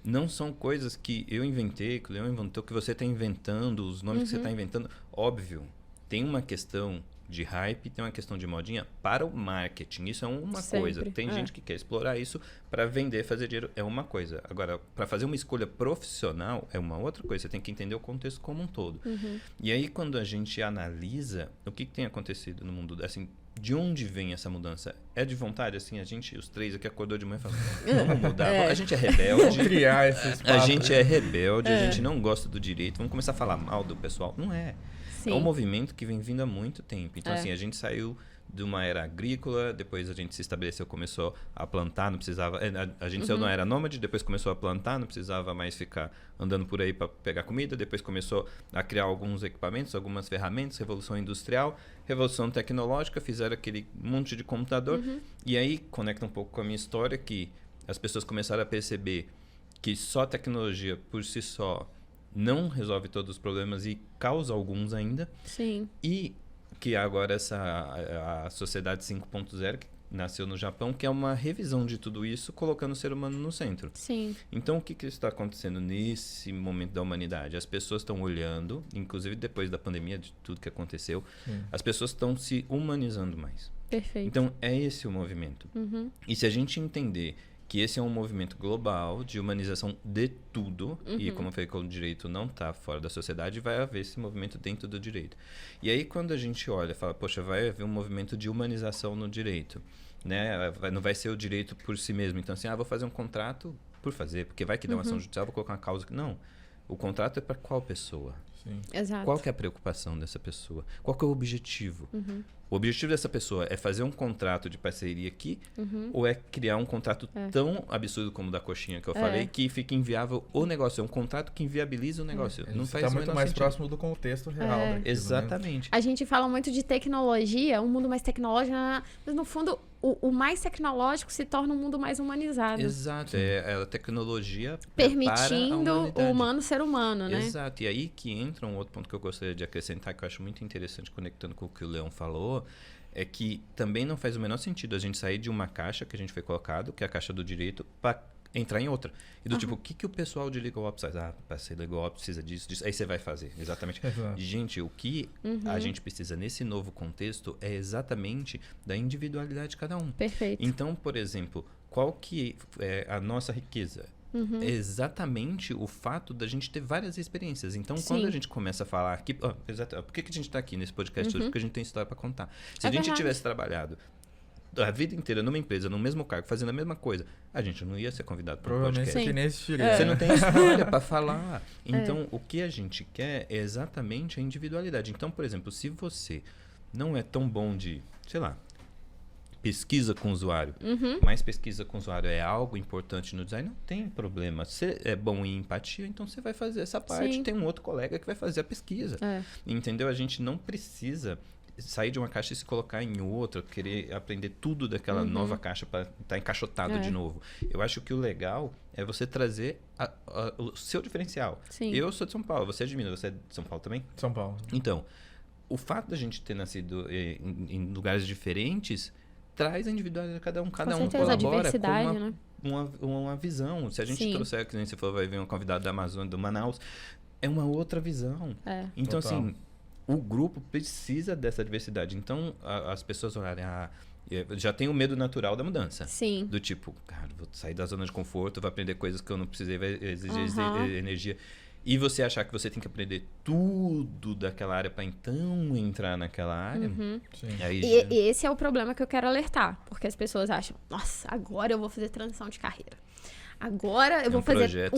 não são coisas que eu inventei, que o Leon inventou, que você está inventando, os nomes que você está inventando. Óbvio, tem uma questão de hype, tem uma questão de modinha para o marketing. Isso é uma coisa. Tem gente que quer explorar isso para vender, fazer dinheiro. É uma coisa. Agora, para fazer uma escolha profissional, é uma outra coisa. Você tem que entender o contexto como um todo. E aí, quando a gente analisa o que tem acontecido no mundo, assim, de onde vem essa mudança? É de vontade, assim, a gente, os três aqui, acordou de manhã e falou, vamos mudar. A gente é rebelde. Vamos criar esse espaço. A gente é rebelde, a gente não gosta do direito. Vamos começar a falar mal do pessoal. Não é. Sim. É um movimento que vem vindo há muito tempo. Então, assim, a gente saiu de uma era agrícola, depois a gente se estabeleceu, começou a plantar, não precisava... A gente saiu de uma era nômade, depois começou a plantar, não precisava mais ficar andando por aí para pegar comida, depois começou a criar alguns equipamentos, algumas ferramentas, revolução industrial, revolução tecnológica, fizeram aquele monte de computador, e aí conecta um pouco com a minha história, que as pessoas começaram a perceber que só tecnologia por si só não resolve todos os problemas e causa alguns ainda. Sim. E que agora a Sociedade 5.0, que nasceu no Japão, que é uma revisão de tudo isso, colocando o ser humano no centro. Sim. Então, o que está acontecendo nesse momento da humanidade? As pessoas estão olhando, inclusive depois da pandemia, de tudo que aconteceu, as pessoas estão se humanizando mais. Perfeito. Então, é esse o movimento. E se a gente entender que esse é um movimento global de humanização de tudo, e como eu falei, o direito não está fora da sociedade, vai haver esse movimento dentro do direito. E aí, quando a gente olha e fala, poxa, vai haver um movimento de humanização no direito, né? Não vai ser o direito por si mesmo. Então, assim, vou fazer um contrato por fazer, porque vai que dá uma ação judicial, vou colocar uma causa. Não, o contrato é para qual pessoa? Sim. Exato. Qual que é a preocupação dessa pessoa? Qual que é o objetivo? O objetivo dessa pessoa é fazer um contrato de parceria aqui ou é criar um contrato tão absurdo como o da coxinha que eu falei que fica inviável o negócio? É um contrato que inviabiliza o negócio. Não faz tá muito mais sentido. próximo do contexto real. Daquilo, exatamente. Né? A gente fala muito de tecnologia, um mundo mais tecnológico, mas no fundo o mais tecnológico se torna um mundo mais humanizado. Exato. É a tecnologia permitindo o humano ser humano, né? Exato. E aí que entra um outro ponto que eu gostaria de acrescentar, que eu acho muito interessante, conectando com o que o Leon falou, é que também não faz o menor sentido a gente sair de uma caixa que a gente foi colocado, que é a caixa do direito, para entrar em outra. E do tipo, o que o pessoal de Legal Ops faz? Para ser Legal Ops precisa disso. Aí você vai fazer. Exatamente. Gente, o que a gente precisa nesse novo contexto é exatamente da individualidade de cada um. Perfeito. Então, por exemplo, qual que é a nossa riqueza? É exatamente o fato da gente ter várias experiências. Então, quando a gente começa a falar aqui... por que a gente está aqui nesse podcast hoje? Porque a gente tem história para contar. Se a gente tivesse trabalhado a vida inteira numa empresa, no mesmo cargo, fazendo a mesma coisa, a gente não ia ser convidado para um podcast. Provavelmente nem existiria. Você não tem história para falar. Então, o que a gente quer é exatamente a individualidade. Então, por exemplo, se você não é tão bom de, sei lá, pesquisa com o usuário, mas pesquisa com o usuário é algo importante no design, não tem problema. Você é bom em empatia, então você vai fazer essa parte. Tem um outro colega que vai fazer a pesquisa. Entendeu? A gente não precisa sair de uma caixa e se colocar em outra, querer aprender tudo daquela nova caixa para estar encaixotado de novo. Eu acho que o legal é você trazer o seu diferencial. Sim. Eu sou de São Paulo, você é de Minas, você é de São Paulo também? São Paulo. Então, o fato da gente ter nascido em lugares diferentes traz a individualidade de cada um. Cada um colabora com uma visão. Se a gente trouxer, que nem você falou, vai vir um convidado da Amazônia, do Manaus, é uma outra visão. Então, assim, o grupo precisa dessa diversidade. Então, as pessoas olharem, já tem o medo natural da mudança. Sim. Do tipo, cara, vou sair da zona de conforto, vou aprender coisas que eu não precisei, vai exigir energia. E você achar que você tem que aprender tudo daquela área para então entrar naquela área. E esse é o problema que eu quero alertar. Porque as pessoas acham, nossa, agora eu vou fazer transição de carreira. Agora eu vou fazer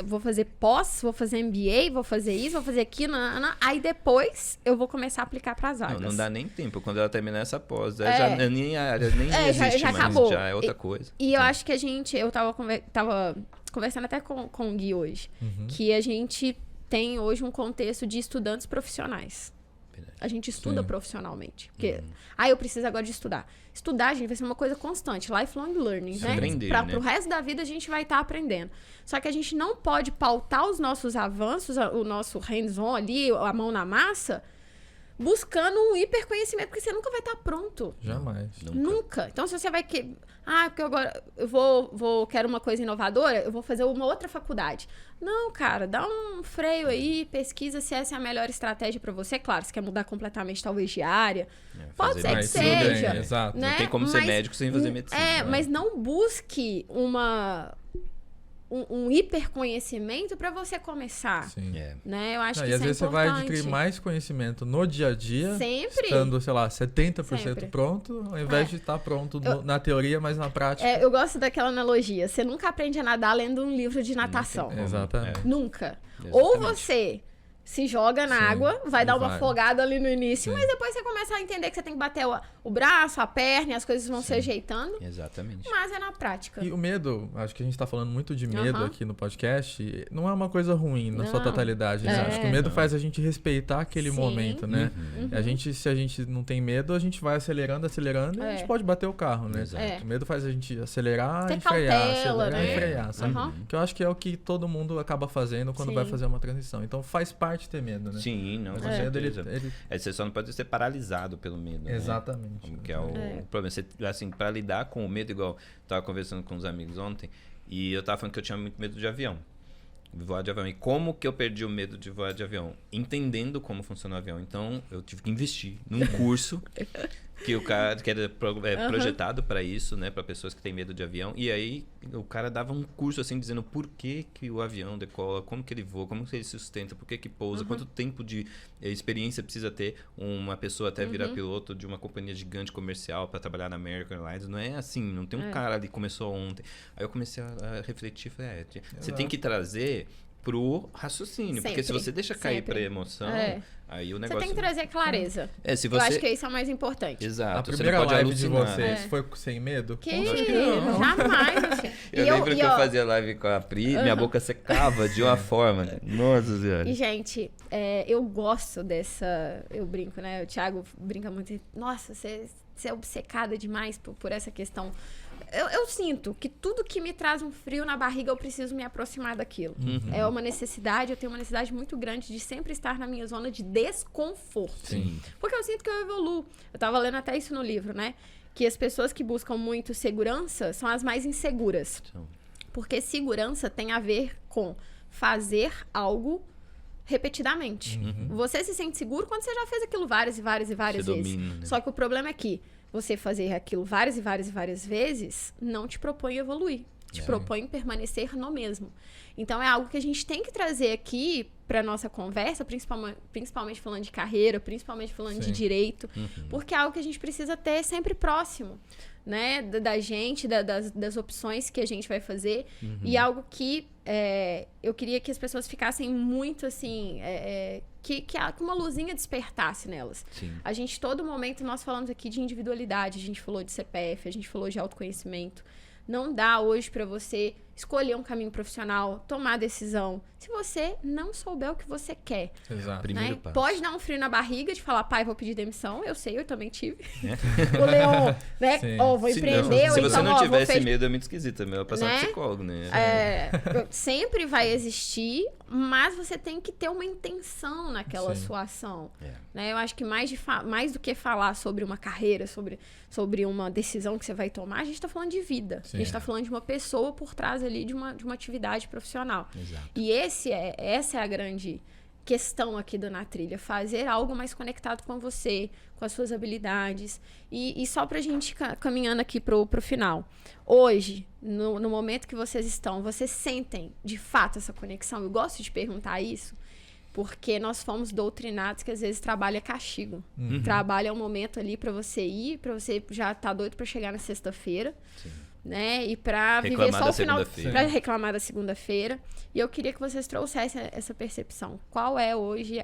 vou fazer pós, vou fazer MBA, vou fazer isso, vou fazer aquilo, aí depois eu vou começar a aplicar para as vagas. Não dá nem tempo. Quando ela terminar essa pós, já nem a área nem existe já mais, acabou. já é outra coisa. E eu acho que eu tava conversando até com o Gui hoje, que a gente tem hoje um contexto de estudantes profissionais. A gente estuda profissionalmente. Porque, eu preciso agora de estudar. Estudar, gente, vai ser uma coisa constante. Lifelong learning, né? Aprender, Pro resto da vida, a gente vai estar aprendendo. Só que a gente não pode pautar os nossos avanços, o nosso hands-on ali, a mão na massa, buscando um hiperconhecimento, porque você nunca vai estar pronto. Jamais. Nunca. Então, se você vai... porque agora eu quero uma coisa inovadora, eu vou fazer uma outra faculdade. Não, cara, dá um freio aí, pesquisa se essa é a melhor estratégia para você. Claro, você quer mudar completamente, talvez, de área. Pode ser que seja. Exato. Né? Não tem como ser médico sem fazer medicina. Mas não busque um hiperconhecimento para você começar. Sim. Né? Eu acho que e isso às vezes é importante. você vai adquirir mais conhecimento no dia a dia, sempre estando, sei lá, 70% sempre pronto, ao invés de estar pronto na teoria, mas na prática. Eu gosto daquela analogia. Você nunca aprende a nadar lendo um livro de natação. Exatamente. Nunca. Exatamente. Ou você se joga na água, vai dar uma vai. afogada ali no início, mas depois você começa a entender que você tem que bater o braço, a perna, e as coisas vão se ajeitando. Exatamente. Mas é na prática. E o medo, acho que a gente tá falando muito de medo aqui no podcast, não é uma coisa ruim na sua totalidade, né? Acho que o medo faz a gente respeitar aquele momento, né? Se a gente não tem medo, a gente vai acelerando e a gente pode bater o carro, né? O medo faz a gente acelerar e frear, e frear, sabe? Que eu acho que é o que todo mundo acaba fazendo quando vai fazer uma transição. Então faz parte ter medo, né? Sim, não. Mas o medo, você só não pode ser paralisado pelo medo. Exatamente. Né? Que é o problema. Você, assim, pra lidar com o medo, igual eu tava conversando com uns amigos ontem, e eu tava falando que eu tinha muito medo de avião. Voar de avião. E como que eu perdi o medo de voar de avião? Entendendo como funciona o avião. Então, eu tive que investir num curso que o cara que era projetado para isso, né, para pessoas que têm medo de avião. E aí o cara dava um curso assim dizendo por que o avião decola, como que ele voa, como que ele se sustenta, por que pousa, quanto tempo de experiência precisa ter uma pessoa até virar piloto de uma companhia gigante comercial para trabalhar na American Airlines. Não é assim, não tem um cara ali que começou ontem. Aí eu comecei a refletir, falei, você tem que trazer pro raciocínio, sempre, porque se você deixa cair pra emoção, aí o negócio... Você tem que trazer clareza. Se você... Eu acho que isso é o mais importante. A Exato. primeira você não pode live alucinar. de vocês foi sem medo? Que jamais, assim. Eu lembro que eu fazia live com a Pri, minha boca secava de uma forma. Nossa Senhora. E, gente, eu gosto dessa... Eu brinco, né? O Thiago brinca muito. Nossa, você é obcecada demais por essa questão... Eu sinto que tudo que me traz um frio na barriga, eu preciso me aproximar daquilo. É uma necessidade, eu tenho uma necessidade muito grande de sempre estar na minha zona de desconforto. Sim. Porque eu sinto que eu evoluo. Eu tava lendo até isso no livro, né? Que as pessoas que buscam muito segurança são as mais inseguras. Porque segurança tem a ver com fazer algo repetidamente. Você se sente seguro quando você já fez aquilo várias e várias vezes. Domina, né? Só que o problema é que você fazer aquilo várias e várias vezes não te propõe evoluir. Te propõe permanecer no mesmo. Então, é algo que a gente tem que trazer aqui para nossa conversa, principalmente falando de carreira, principalmente falando de direito, porque é algo que a gente precisa ter sempre próximo, né? Da gente, das opções que a gente vai fazer. E algo que eu queria que as pessoas ficassem muito assim... que uma luzinha despertasse nelas. Sim. A gente, todo momento, nós falamos aqui de individualidade, a gente falou de CPF, a gente falou de autoconhecimento. Não dá hoje para você escolher um caminho profissional, tomar decisão, se você não souber o que você quer. Exato. Primeiro Né? passo. Pode dar um frio na barriga de falar, pai, vou pedir demissão. Eu sei, eu também tive. O Leon, né? Vou empreender. Se você não então, tivesse medo, é muito esquisito. É melhor passar um psicólogo, né? Sempre vai existir, mas você tem que ter uma intenção naquela sua ação. Né? Eu acho que mais do que falar sobre uma carreira, sobre uma decisão que você vai tomar, a gente está falando de vida. A gente está falando de uma pessoa por trás ali de uma atividade profissional. Exato. E essa é a grande questão aqui do Na Trilha, fazer algo mais conectado com você, com as suas habilidades. E só pra gente caminhando aqui pro final. Hoje, no momento que vocês estão, vocês sentem de fato essa conexão? Eu gosto de perguntar isso, porque nós fomos doutrinados que às vezes trabalho é castigo. Trabalho é um momento ali pra você ir, pra você já tá doido pra chegar na sexta-feira. Sim. Né? E pra viver só o final, pra reclamar da segunda-feira. E eu queria que vocês trouxessem essa percepção. Qual é hoje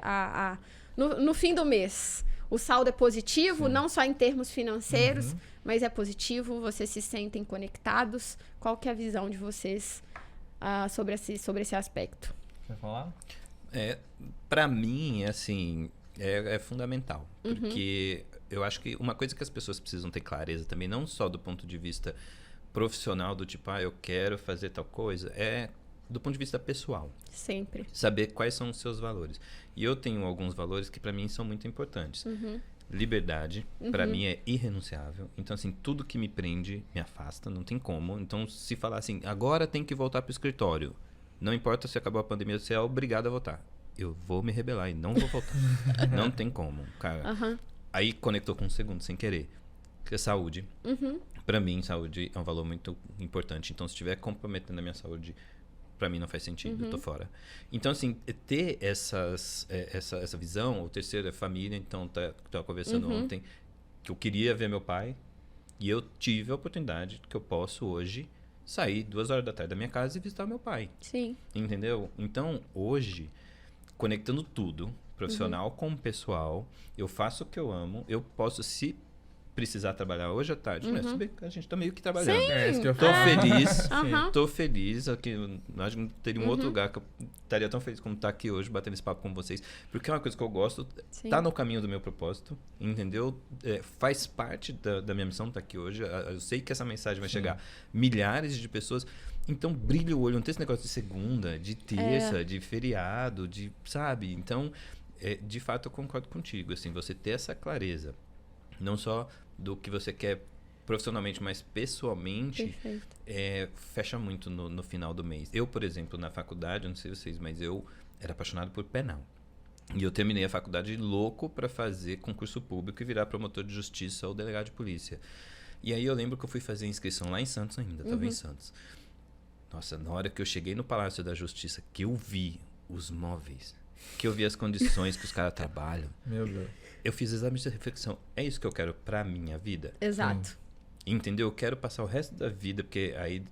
no fim do mês? O saldo é positivo, não só em termos financeiros, mas é positivo, vocês se sentem conectados. Qual que é a visão de vocês sobre esse aspecto? Quer falar? Pra mim, assim, é fundamental. Porque eu acho que uma coisa que as pessoas precisam ter clareza também, não só do ponto de vista profissional, do tipo, eu quero fazer tal coisa, é do ponto de vista pessoal. Sempre. Saber quais são os seus valores. E eu tenho alguns valores que para mim são muito importantes. Liberdade, para mim é irrenunciável. Então, assim, tudo que me prende me afasta, não tem como. Então, se falar assim, agora tem que voltar pro escritório, não importa se acabou a pandemia, você é obrigado a voltar. Eu vou me rebelar e não vou voltar. Não tem como, cara. Aí conectou com um segundo, sem querer. Que é saúde. Para mim, saúde é um valor muito importante. Então, se estiver comprometendo a minha saúde, para mim não faz sentido, eu tô fora. Então, assim, ter essa visão, o terceiro é família. Então, tava conversando ontem que eu queria ver meu pai e eu tive a oportunidade que eu posso hoje sair 2 horas da tarde da minha casa e visitar meu pai. Sim. Entendeu? Então, hoje, conectando tudo, profissional com pessoal, eu faço o que eu amo, eu posso, se precisar trabalhar hoje à tarde, né? A gente tá meio que trabalhando. Sim. Tô feliz aqui, acho que não teria um outro lugar que eu estaria tão feliz como estar aqui hoje, batendo esse papo com vocês, porque é uma coisa que eu gosto, tá no caminho do meu propósito, entendeu? Faz parte da minha missão estar aqui hoje, eu sei que essa mensagem vai chegar a milhares de pessoas, então brilha o olho, não tem esse negócio de segunda, de terça, de feriado, sabe? Então, de fato eu concordo contigo, assim, você ter essa clareza, não só do que você quer profissionalmente, mas pessoalmente, fecha muito no final do mês. Eu, por exemplo, na faculdade, eu não sei vocês, mas eu era apaixonado por penal. E eu terminei a faculdade louco para fazer concurso público e virar promotor de justiça ou delegado de polícia. E aí eu lembro que eu fui fazer inscrição lá em Santos ainda, estava em Santos. Nossa, na hora que eu cheguei no Palácio da Justiça, que eu vi os móveis, que eu vi as condições que os caras trabalham. Meu Deus. Eu fiz exame de reflexão. É isso que eu quero pra minha vida? Exato. Entendeu? Eu quero passar o resto da vida, porque aí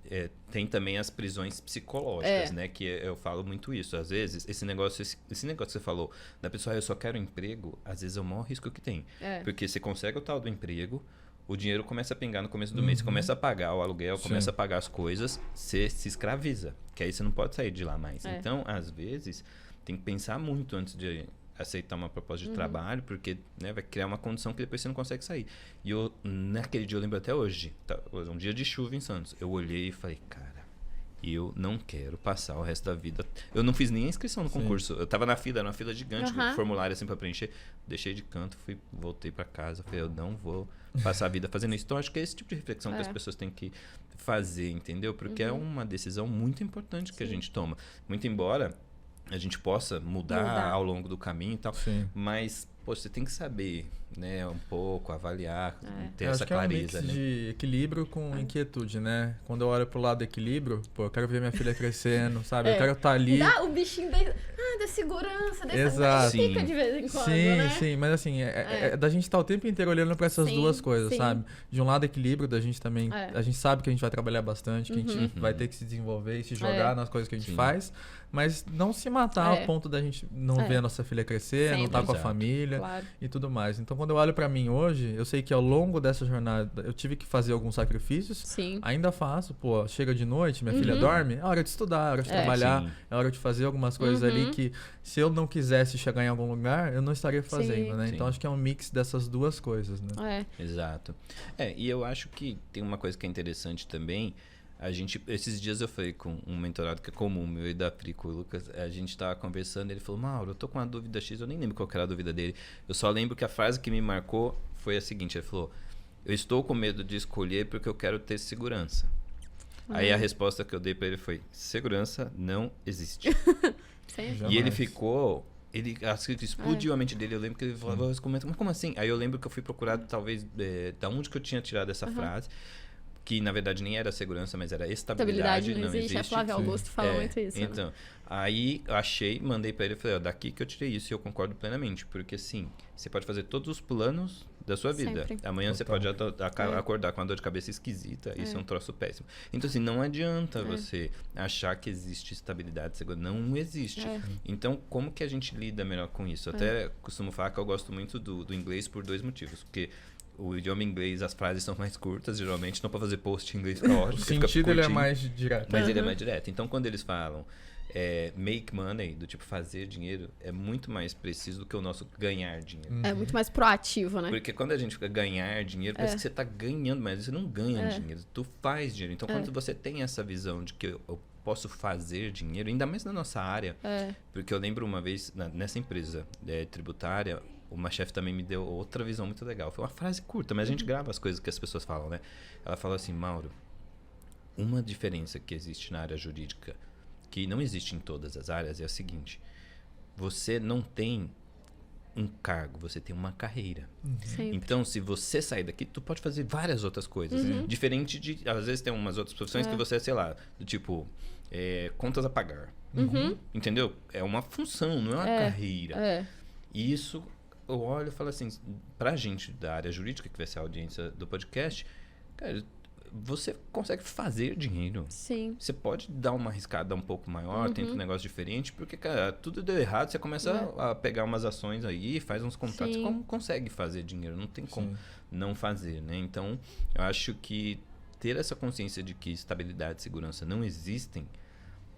tem também as prisões psicológicas, né? Que eu falo muito isso. Às vezes, esse negócio que você falou, da pessoa, eu só quero emprego, às vezes é o maior risco que tem. Porque você consegue o tal do emprego, o dinheiro começa a pingar no começo do mês, você começa a pagar o aluguel, começa a pagar as coisas, você se escraviza, que aí você não pode sair de lá mais. Então, às vezes, tem que pensar muito antes de aceitar uma proposta de trabalho, porque vai criar uma condição que depois você não consegue sair. E naquele dia, eu lembro até hoje, um dia de chuva em Santos, eu olhei e falei, cara, eu não quero passar o resto da vida. Eu não fiz nem a inscrição no concurso, eu tava na fila, era uma fila gigante, com formulário assim pra preencher, deixei de canto, voltei pra casa, falei, eu não vou passar a vida fazendo isso. Então, acho que é esse tipo de reflexão que as pessoas têm que fazer, entendeu? Porque é uma decisão muito importante que a gente toma. Muito embora a gente possa mudar ao longo do caminho e tal, mas você tem que saber, né, um pouco, avaliar, ter essa clareza. É um mix de equilíbrio com inquietude, né? Quando eu olho pro lado do equilíbrio, eu quero ver minha filha crescendo, sabe? Eu quero estar ali. Dá o bichinho da segurança, fica de vez em quando, né? Sim, mas assim, da gente estar o tempo inteiro olhando para essas duas coisas, sabe? De um lado, equilíbrio, da gente também, a gente sabe que a gente vai trabalhar bastante, que a gente vai ter que se desenvolver e se jogar nas coisas que a gente faz, mas não se matar ao ponto da gente não ver a nossa filha crescer, não estar com a família e tudo mais. Então, quando eu olho pra mim hoje, eu sei que ao longo dessa jornada eu tive que fazer alguns sacrifícios. Sim. Ainda faço, pô, chega de noite, minha filha dorme, é hora de estudar, é hora de trabalhar, sim. é hora de fazer algumas coisas ali que se eu não quisesse chegar em algum lugar, eu não estaria fazendo, né? Sim. Então acho que é um mix dessas duas coisas, né? Exato. E eu acho que tem uma coisa que é interessante também. Esses dias eu falei com um mentorado que é comum, meu e da Pri, com o Lucas, a gente tava conversando, ele falou, Mauro, eu tô com uma dúvida X, eu nem lembro qual que era a dúvida dele, eu só lembro que a frase que me marcou foi a seguinte, ele falou, eu estou com medo de escolher porque eu quero ter segurança. Aí a resposta que eu dei pra ele foi, segurança não existe. E ele ficou... explodiu a mente dele. Eu lembro que ele falava, mas como assim? Aí eu lembro que eu fui procurar, talvez, da onde que eu tinha tirado essa frase, que na verdade nem era segurança, mas era estabilidade. Não existe. A Flávia Augusto fala muito isso. Então, aí achei, mandei pra ele e falei, daqui que eu tirei isso e eu concordo plenamente. Porque assim, você pode fazer todos os planos da sua vida. Sempre. Amanhã você pode acordar com uma dor de cabeça esquisita. Isso é um troço péssimo. Então, assim, não adianta você achar que existe estabilidade segura. Não existe. Então, como que a gente lida melhor com isso? Até costumo falar que eu gosto muito do inglês por 2 motivos. Porque o idioma inglês, as frases são mais curtas, geralmente, não para fazer post em inglês fica ótimo. O sentido ele é mais direto. Mas ele é mais direto. Então, quando eles falam make money, do tipo fazer dinheiro, é muito mais preciso do que o nosso ganhar dinheiro. É muito mais proativo, né? Porque quando a gente fica ganhar dinheiro, parece que você tá ganhando, mas você não ganha dinheiro, tu faz dinheiro. Então, quando você tem essa visão de que eu posso fazer dinheiro, ainda mais na nossa área, porque eu lembro uma vez, nessa empresa tributária, uma chefe também me deu outra visão muito legal. Foi uma frase curta, mas a gente grava as coisas que as pessoas falam, né? Ela falou assim, Mauro, uma diferença que existe na área jurídica, que não existe em todas as áreas, é a seguinte. Você não tem um cargo, você tem uma carreira. Então, se você sair daqui, tu pode fazer várias outras coisas. Diferente de... Às vezes tem umas outras profissões que você, sei lá, do tipo... contas a pagar. Entendeu? É uma função, não é uma carreira. E isso... Eu olho e falo assim, pra gente da área jurídica, que vai ser a audiência do podcast, cara, você consegue fazer dinheiro. Sim. Você pode dar uma arriscada um pouco maior, tenta um negócio diferente, porque, cara, tudo deu errado, você começa a pegar umas ações aí, faz uns contratos, como consegue fazer dinheiro, não tem como não fazer, né? Então, eu acho que ter essa consciência de que estabilidade e segurança não existem,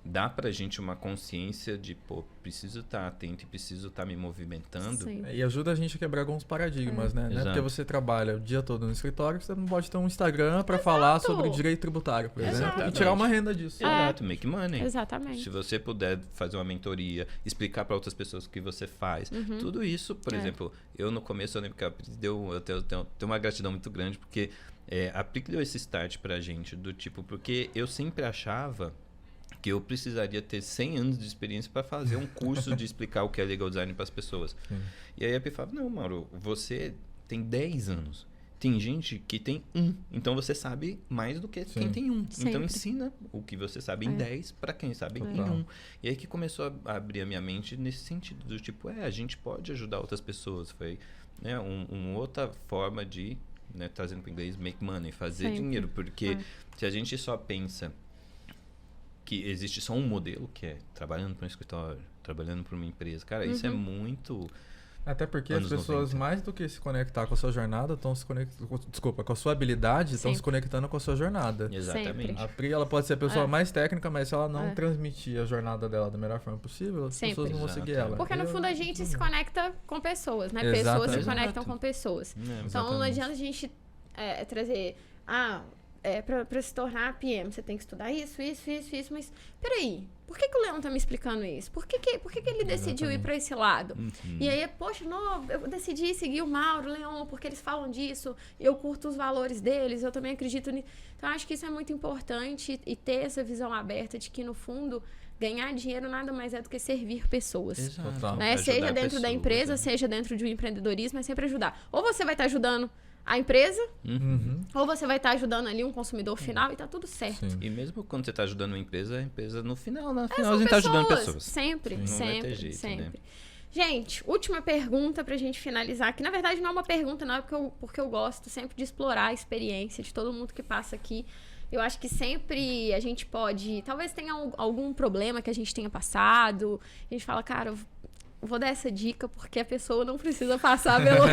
dá pra gente uma consciência de, pô, preciso estar atento e preciso estar me movimentando. E ajuda a gente a quebrar alguns paradigmas, né? Não é porque você trabalha o dia todo no escritório que você não pode ter um Instagram pra falar sobre direito tributário, por exemplo, e tirar uma renda disso. Exato, make money. Exatamente. Se você puder fazer uma mentoria, explicar pra outras pessoas o que você faz, tudo isso, por exemplo, eu no começo eu lembro que a Pri eu tenho uma gratidão muito grande, porque a Pri deu esse start pra gente, do tipo, porque eu sempre achava que eu precisaria ter 100 anos de experiência para fazer um curso de explicar o que é legal design para as pessoas. E aí a Pi falava, não, Mauro, você tem 10 anos. Tem gente que tem 1. Então você sabe mais do que quem tem 1. Sempre. Então ensina o que você sabe em 10 para quem sabe em 1. E aí que começou a abrir a minha mente nesse sentido, do tipo, a gente pode ajudar outras pessoas. Foi uma outra forma de, trazendo para o inglês, make money, fazer dinheiro. Porque se a gente só pensa que existe só um modelo, que é trabalhando para um escritório, trabalhando para uma empresa. Cara, isso é muito... Até porque as pessoas, 90. Mais do que se conectar com a sua jornada, estão se conectando... Desculpa, com a sua habilidade, estão se conectando com a sua jornada. Exatamente. Sempre. A Pri, ela pode ser a pessoa mais técnica, mas se ela não transmitir a jornada dela da melhor forma possível, as pessoas não vão seguir ela. Porque no fundo a gente se conecta com pessoas, né? Pessoas se conectam com pessoas. Então não adianta a gente trazer... Pra se tornar PM, você tem que estudar isso, mas peraí, por que o Leon tá me explicando isso? Por que ele decidiu ir pra esse lado? E aí, poxa, não, eu decidi seguir o Mauro, o Leon, porque eles falam disso, eu curto os valores deles, eu também acredito nisso. Então, acho que isso é muito importante e ter essa visão aberta de que, no fundo, ganhar dinheiro nada mais é do que servir pessoas. Exato. Né? Seja dentro da empresa, seja dentro de um empreendedorismo, é sempre ajudar. Ou você vai estar ajudando a empresa, ou você vai estar ajudando ali um consumidor final e tá tudo certo. E mesmo quando você tá ajudando uma empresa, a empresa no final a gente tá ajudando pessoas. Sempre, não sempre, vai ter jeito, sempre. Né? Gente, última pergunta pra gente finalizar, que na verdade não é uma pergunta, não, porque eu gosto sempre de explorar a experiência de todo mundo que passa aqui. Eu acho que sempre a gente pode... Talvez tenha algum problema que a gente tenha passado. A gente fala, cara, vou dar essa dica porque a pessoa não precisa passar pelo...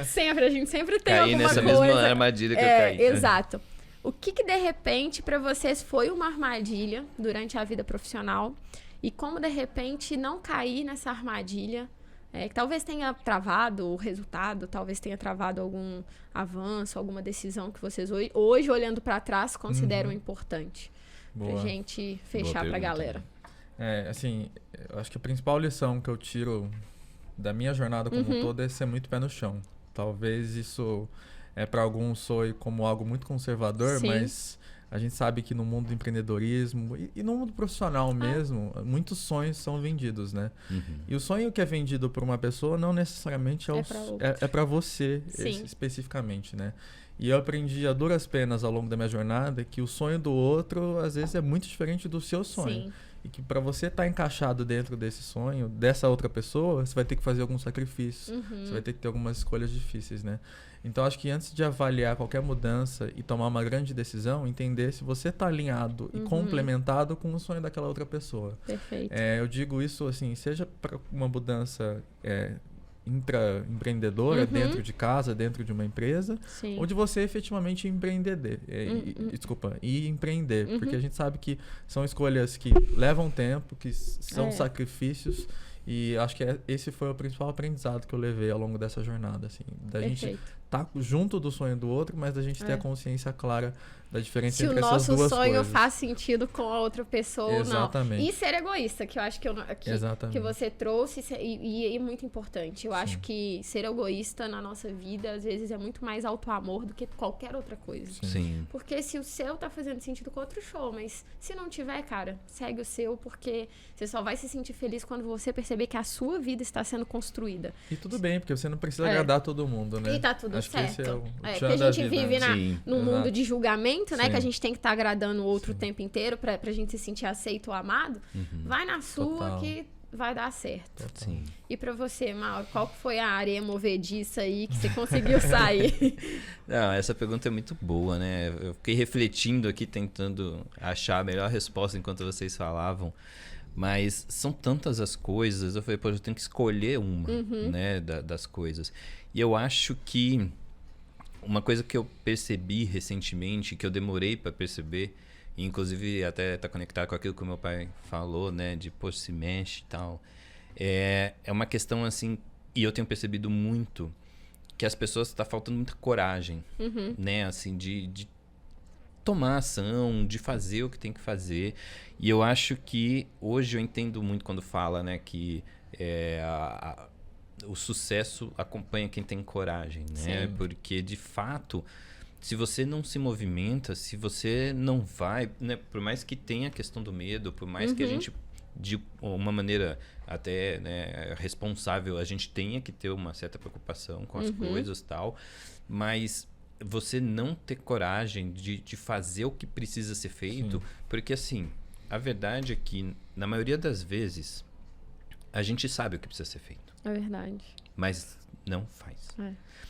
sempre, a gente sempre tem alguma nessa coisa. mesma armadilha que eu caí. Exato. O que de repente para vocês foi uma armadilha durante a vida profissional e como de repente não cair nessa armadilha, que talvez tenha travado o resultado, talvez tenha travado algum avanço, alguma decisão que vocês hoje olhando para trás consideram importante. Boa. Pra gente fechar pra galera. Assim, eu acho que a principal lição que eu tiro da minha jornada como um todo é ser muito pé no chão. Talvez isso para alguns soe como algo muito conservador, sim, mas a gente sabe que no mundo do empreendedorismo e no mundo profissional mesmo, muitos sonhos são vendidos, né? E o sonho que é vendido por uma pessoa não necessariamente é para você especificamente, né? E eu aprendi a duras penas ao longo da minha jornada que o sonho do outro, às vezes, é muito diferente do seu sonho. Sim. E que para você estar encaixado dentro desse sonho, dessa outra pessoa, você vai ter que fazer alguns sacrifícios. Você vai ter que ter algumas escolhas difíceis, né? Então, acho que antes de avaliar qualquer mudança e tomar uma grande decisão, entender se você está alinhado e complementado com o sonho daquela outra pessoa. Perfeito. Eu digo isso, assim, seja para uma mudança... intraempreendedora, dentro de casa, dentro de uma empresa, sim, ou de você efetivamente empreender, e empreender, porque a gente sabe que são escolhas que levam tempo, que são sacrifícios, e acho que esse foi o principal aprendizado que eu levei ao longo dessa jornada, assim, da gente estar junto do sonho do outro, mas da gente ter a consciência clara da diferença entre essas duas coisas. Se o nosso sonho faz sentido com a outra pessoa ou não. Exatamente. E ser egoísta, que eu acho que você trouxe e é muito importante. Eu acho que ser egoísta na nossa vida, às vezes, é muito mais auto-amor do que qualquer outra coisa. Sim. Porque se o seu tá fazendo sentido com outro, show. Mas se não tiver, cara, segue o seu, porque você só vai se sentir feliz quando você perceber que a sua vida está sendo construída. E tudo bem, porque você não precisa agradar todo mundo, né? E tá tudo acho certo. Que esse é o porque a gente vive num mundo de julgamento, né? Sim. Que a gente tem que estar agradando o outro o tempo inteiro pra gente se sentir aceito ou amado. Vai na sua que vai dar certo. Sim. E pra você, Mauro, qual foi a areia movediça aí que você conseguiu sair? Não, essa pergunta é muito boa, né? Eu fiquei refletindo aqui, tentando achar a melhor resposta enquanto vocês falavam. Mas são tantas as coisas, eu falei, eu tenho que escolher uma, né, das coisas. E eu acho que uma coisa que eu percebi recentemente, que eu demorei para perceber, e inclusive até tá conectado com aquilo que o meu pai falou, né, de pô, se mexe e tal, é uma questão assim, e eu tenho percebido muito, que as pessoas tá faltando muita coragem, né, assim, de tomar ação, de fazer o que tem que fazer. E eu acho que hoje eu entendo muito quando fala, né, que o sucesso acompanha quem tem coragem, né? Sim. Porque, de fato, se você não se movimenta, se você não vai, né, por mais que tenha a questão do medo, por mais que a gente, de uma maneira até, né, responsável, a gente tenha que ter uma certa preocupação com as coisas e tal, mas você não ter coragem de fazer o que precisa ser feito, porque, assim, a verdade é que, na maioria das vezes, a gente sabe o que precisa ser feito. É verdade. Mas não faz.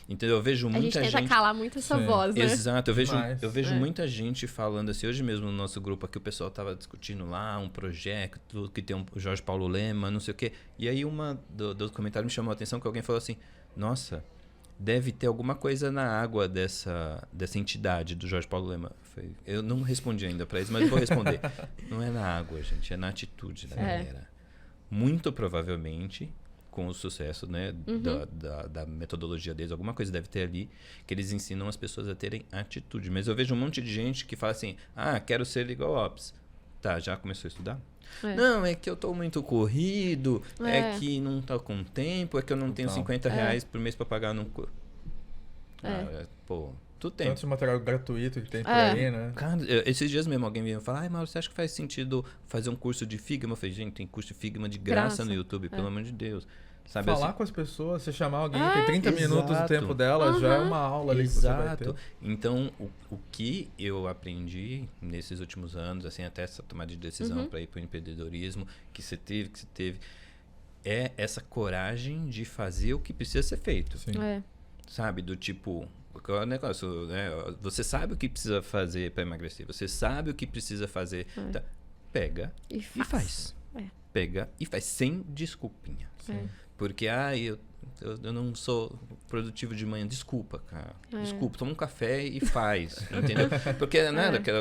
Então eu vejo muita gente... A gente tenta calar muito essa voz, né? Exato. Eu vejo muita gente falando assim, hoje mesmo no nosso grupo aqui, o pessoal tava discutindo lá um projeto que tem o Jorge Paulo Lema, não sei o quê. E aí uma dos comentários me chamou a atenção que alguém falou assim, nossa, deve ter alguma coisa na água dessa entidade do Jorge Paulo Lema. Eu não respondi ainda para eles, mas eu vou responder. Não é na água, gente, é na atitude da galera. Muito provavelmente, com o sucesso, né, da metodologia deles, alguma coisa deve ter ali que eles ensinam as pessoas a terem atitude. Mas eu vejo um monte de gente que fala assim, quero ser legal ops. Tá, já começou a estudar? Não, é que eu tô muito corrido, é que não tô com tempo, é que eu não tenho 50 reais por mês para pagar num... Pô, tu tem. Tanto de material gratuito que tem por aí, né? Cara, esses dias mesmo alguém veio falar, Mauro, você acha que faz sentido fazer um curso de Figma? Eu falei, gente, tem curso de Figma de graça no YouTube, pelo amor de Deus. Sabe, falar assim, com as pessoas, você chamar alguém que tem 30 minutos do tempo dela, já é uma aula ali que você vai ter. Então, o que eu aprendi nesses últimos anos, assim, até essa tomada de decisão para ir para o empreendedorismo, que você teve, é essa coragem de fazer o que precisa ser feito. Sim. Sabe, do tipo... O negócio, né? Você sabe o que precisa fazer para emagrecer, você sabe o que precisa fazer. Tá, pega e faz. Pega e faz, sem desculpinha. Porque, eu não sou produtivo de manhã. Desculpa, cara. Desculpa, toma um café e faz, entendeu? Porque,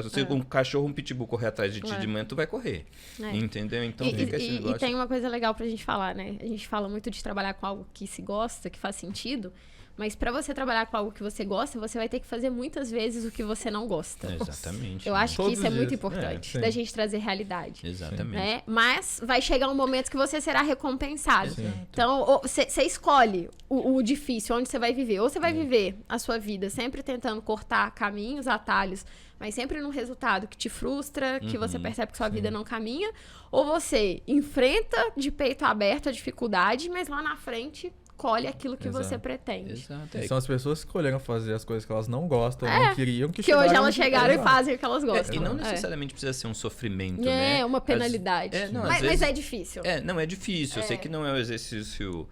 se um cachorro, um pitbull correr atrás de ti de manhã, tu vai correr, entendeu? Então fica esse negócio. E tem uma coisa legal pra gente falar, né? A gente fala muito de trabalhar com algo que se gosta, que faz sentido, mas pra você trabalhar com algo que você gosta, você vai ter que fazer muitas vezes o que você não gosta. Exatamente. Eu acho que isso é muito dias. importante, da gente trazer realidade. Exatamente. Né? Mas vai chegar um momento que você será recompensado. Exato. Então, você escolhe o difícil, onde você vai viver. Ou você vai viver a sua vida sempre tentando cortar caminhos, atalhos, mas sempre num resultado que te frustra, que você percebe que sua vida não caminha. Ou você enfrenta de peito aberto a dificuldade, mas lá na frente colhe aquilo que você pretende. Exato. São as pessoas que escolheram fazer as coisas que elas não gostam, não queriam, que hoje elas chegaram e fazem o que elas gostam. E não necessariamente precisa ser um sofrimento, né? É, uma penalidade. Mas é difícil. Não, é difícil. Eu sei que não é um exercício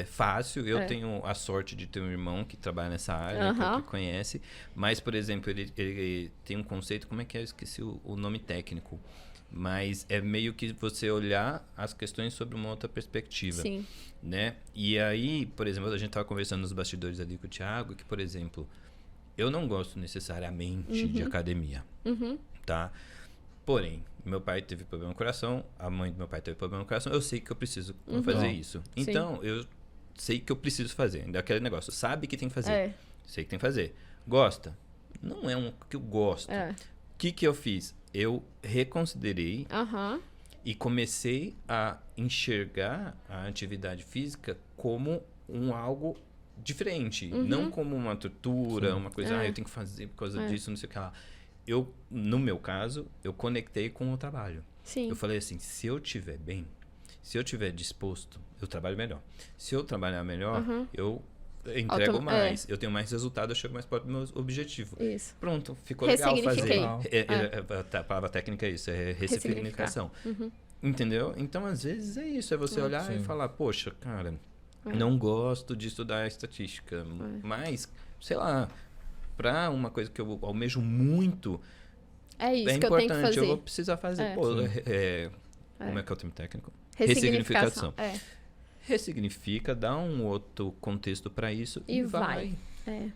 fácil. Eu tenho a sorte de ter um irmão que trabalha nessa área, que conhece. Mas, por exemplo, ele tem um conceito, como é que é? Eu esqueci o nome técnico. Mas é meio que você olhar as questões sobre uma outra perspectiva. Sim. Né? E aí, por exemplo, a gente estava conversando nos bastidores ali com o Thiago, que, por exemplo, eu não gosto necessariamente de academia, tá? Porém, meu pai teve problema no coração, a mãe do meu pai teve problema no coração, eu sei que eu preciso fazer isso. Então, eu sei que eu preciso fazer. Daquele negócio, sabe que tem que fazer. Sei que tem que fazer. Gosta? Não é um que eu gosto. O que eu fiz? Eu reconsiderei e comecei a enxergar a atividade física como algo diferente. Não como uma tortura, uma coisa, eu tenho que fazer por causa disso, não sei o que lá. No meu caso, eu conectei com o trabalho. Sim. Eu falei assim, se eu estiver bem, se eu estiver disposto, eu trabalho melhor. Se eu trabalhar melhor, eu entrego mais, eu tenho mais resultado, eu chego mais perto do meu objetivo. Isso. Pronto, ficou legal fazer. Legal. A palavra técnica é isso, é ressignificação. Entendeu? Então, às vezes é isso, é você olhar e falar, poxa, cara, não gosto de estudar estatística, mas, sei lá, para uma coisa que eu almejo muito, é isso que importante, eu tenho que fazer. Eu vou precisar fazer. Como é que é o termo técnico? Ressignificação. Ressignifica, dá um outro contexto para isso e vai. Né?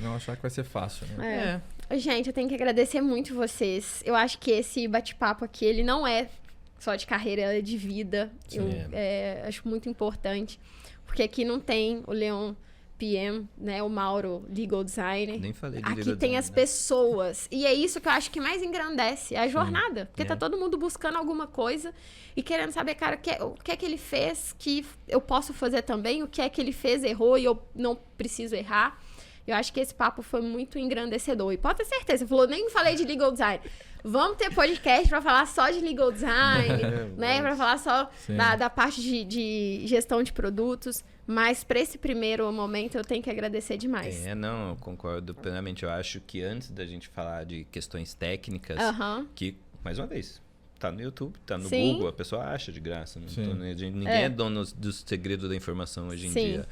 Não achar que vai ser fácil, né? Gente, eu tenho que agradecer muito vocês. Eu acho que esse bate-papo aqui, ele não é só de carreira, ele é de vida. Eu acho muito importante. Porque aqui não tem o Leon PM, né? O Mauro, Legal Designer. Nem falei de Aqui legal tem design, as pessoas. E é isso que eu acho que mais engrandece, é a jornada. Porque tá todo mundo buscando alguma coisa e querendo saber, cara, o que é que ele fez que eu posso fazer também, o que é que ele fez, errou e eu não preciso errar. Eu acho que esse papo foi muito engrandecedor. E pode ter certeza, você falou, nem falei de legal design. Vamos ter podcast para falar só de legal design, né? Para falar só da parte de gestão de produtos. Mas para esse primeiro momento eu tenho que agradecer demais. Não, eu concordo plenamente. Eu acho que antes da gente falar de questões técnicas, que, mais uma vez, tá no YouTube, tá no Google, a pessoa acha de graça. Ninguém é dono dos segredos da informação hoje em dia.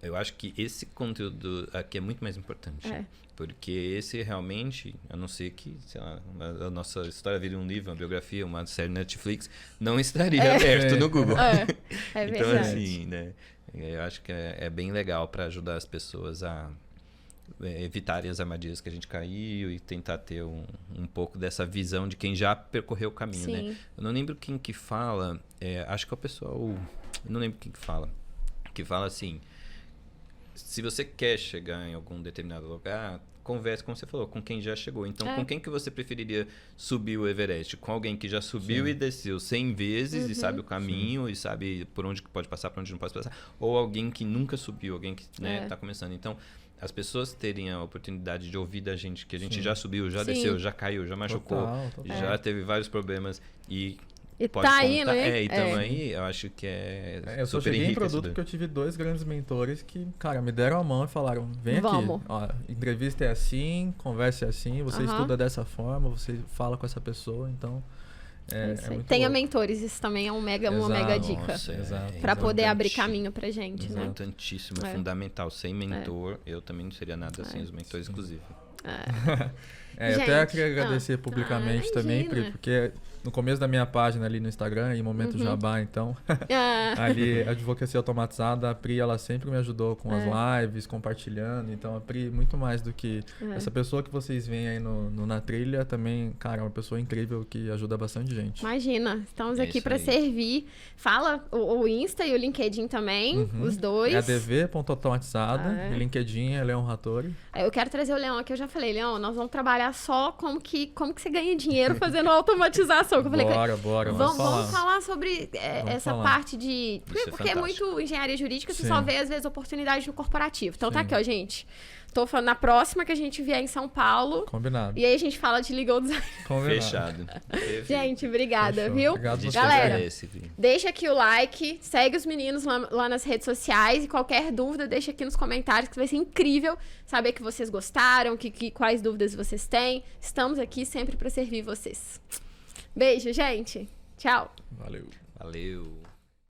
Eu acho que esse conteúdo aqui é muito mais importante. Porque esse realmente, a não ser que, sei lá, a nossa história vire um livro, uma biografia, uma série Netflix, não estaria aberto no Google. Então, assim, né? Eu acho que é bem legal para ajudar as pessoas a evitarem as armadilhas que a gente caiu e tentar ter um pouco dessa visão de quem já percorreu o caminho, né? Eu não lembro quem que fala, acho que é o pessoal, eu não lembro quem que fala assim, se você quer chegar em algum determinado lugar, converse, como você falou, com quem já chegou. Então, com quem que você preferiria subir o Everest? Com alguém que já subiu e desceu 100 vezes e sabe o caminho e sabe por onde pode passar, por onde não pode passar? Ou alguém que nunca subiu, alguém que está começando. Então, as pessoas terem a oportunidade de ouvir da gente, que a gente já subiu, já desceu, já caiu, já machucou, já teve vários problemas e pode tá aí, né? E tamo aí, eu acho que eu só cheguei em produto porque eu tive 2 grandes mentores que, cara, me deram a mão e falaram, vem aqui, ó, entrevista é assim, conversa é assim, você estuda dessa forma, você fala com essa pessoa, então muito tenha louco. mentores, isso também é uma mega dica. Nossa, pra poder abrir caminho pra gente, né? Importantíssimo, é fundamental. Sem mentor, eu também não seria nada sem os mentores, inclusive. Eu até queria agradecer publicamente também, Pri, porque no começo da minha página ali no Instagram, em Momento Jabá, então. Ali, Advocacia Automatizada, a Pri, ela sempre me ajudou com as lives, compartilhando. Então, a Pri, muito mais do que essa pessoa que vocês veem aí Na Trilha, também, cara, é uma pessoa incrível que ajuda bastante gente. Imagina, estamos aqui para servir. Fala o Insta e o LinkedIn também, os dois. É adv.automatizada, e LinkedIn é Leon Rattori. Eu quero trazer o Leon aqui, eu já falei, Leon, nós vamos trabalhar só como que você ganha dinheiro fazendo automatização. Que eu falei, bora. Vamos falar sobre essa parte de... Porque é fantástico. muito engenharia jurídica, você só vê, às vezes, oportunidade no corporativo. Então tá aqui, ó, gente. Tô falando, na próxima que a gente vier em São Paulo. Combinado. E aí a gente fala de legal design. Fechado. Gente, obrigada, Fechou. viu? Obrigado, galera, deixa aqui o like, segue os meninos lá nas redes sociais e qualquer dúvida deixa aqui nos comentários que vai ser incrível saber que vocês gostaram, quais dúvidas vocês têm. Estamos aqui sempre para servir vocês. Beijo, gente. Tchau. Valeu. Valeu.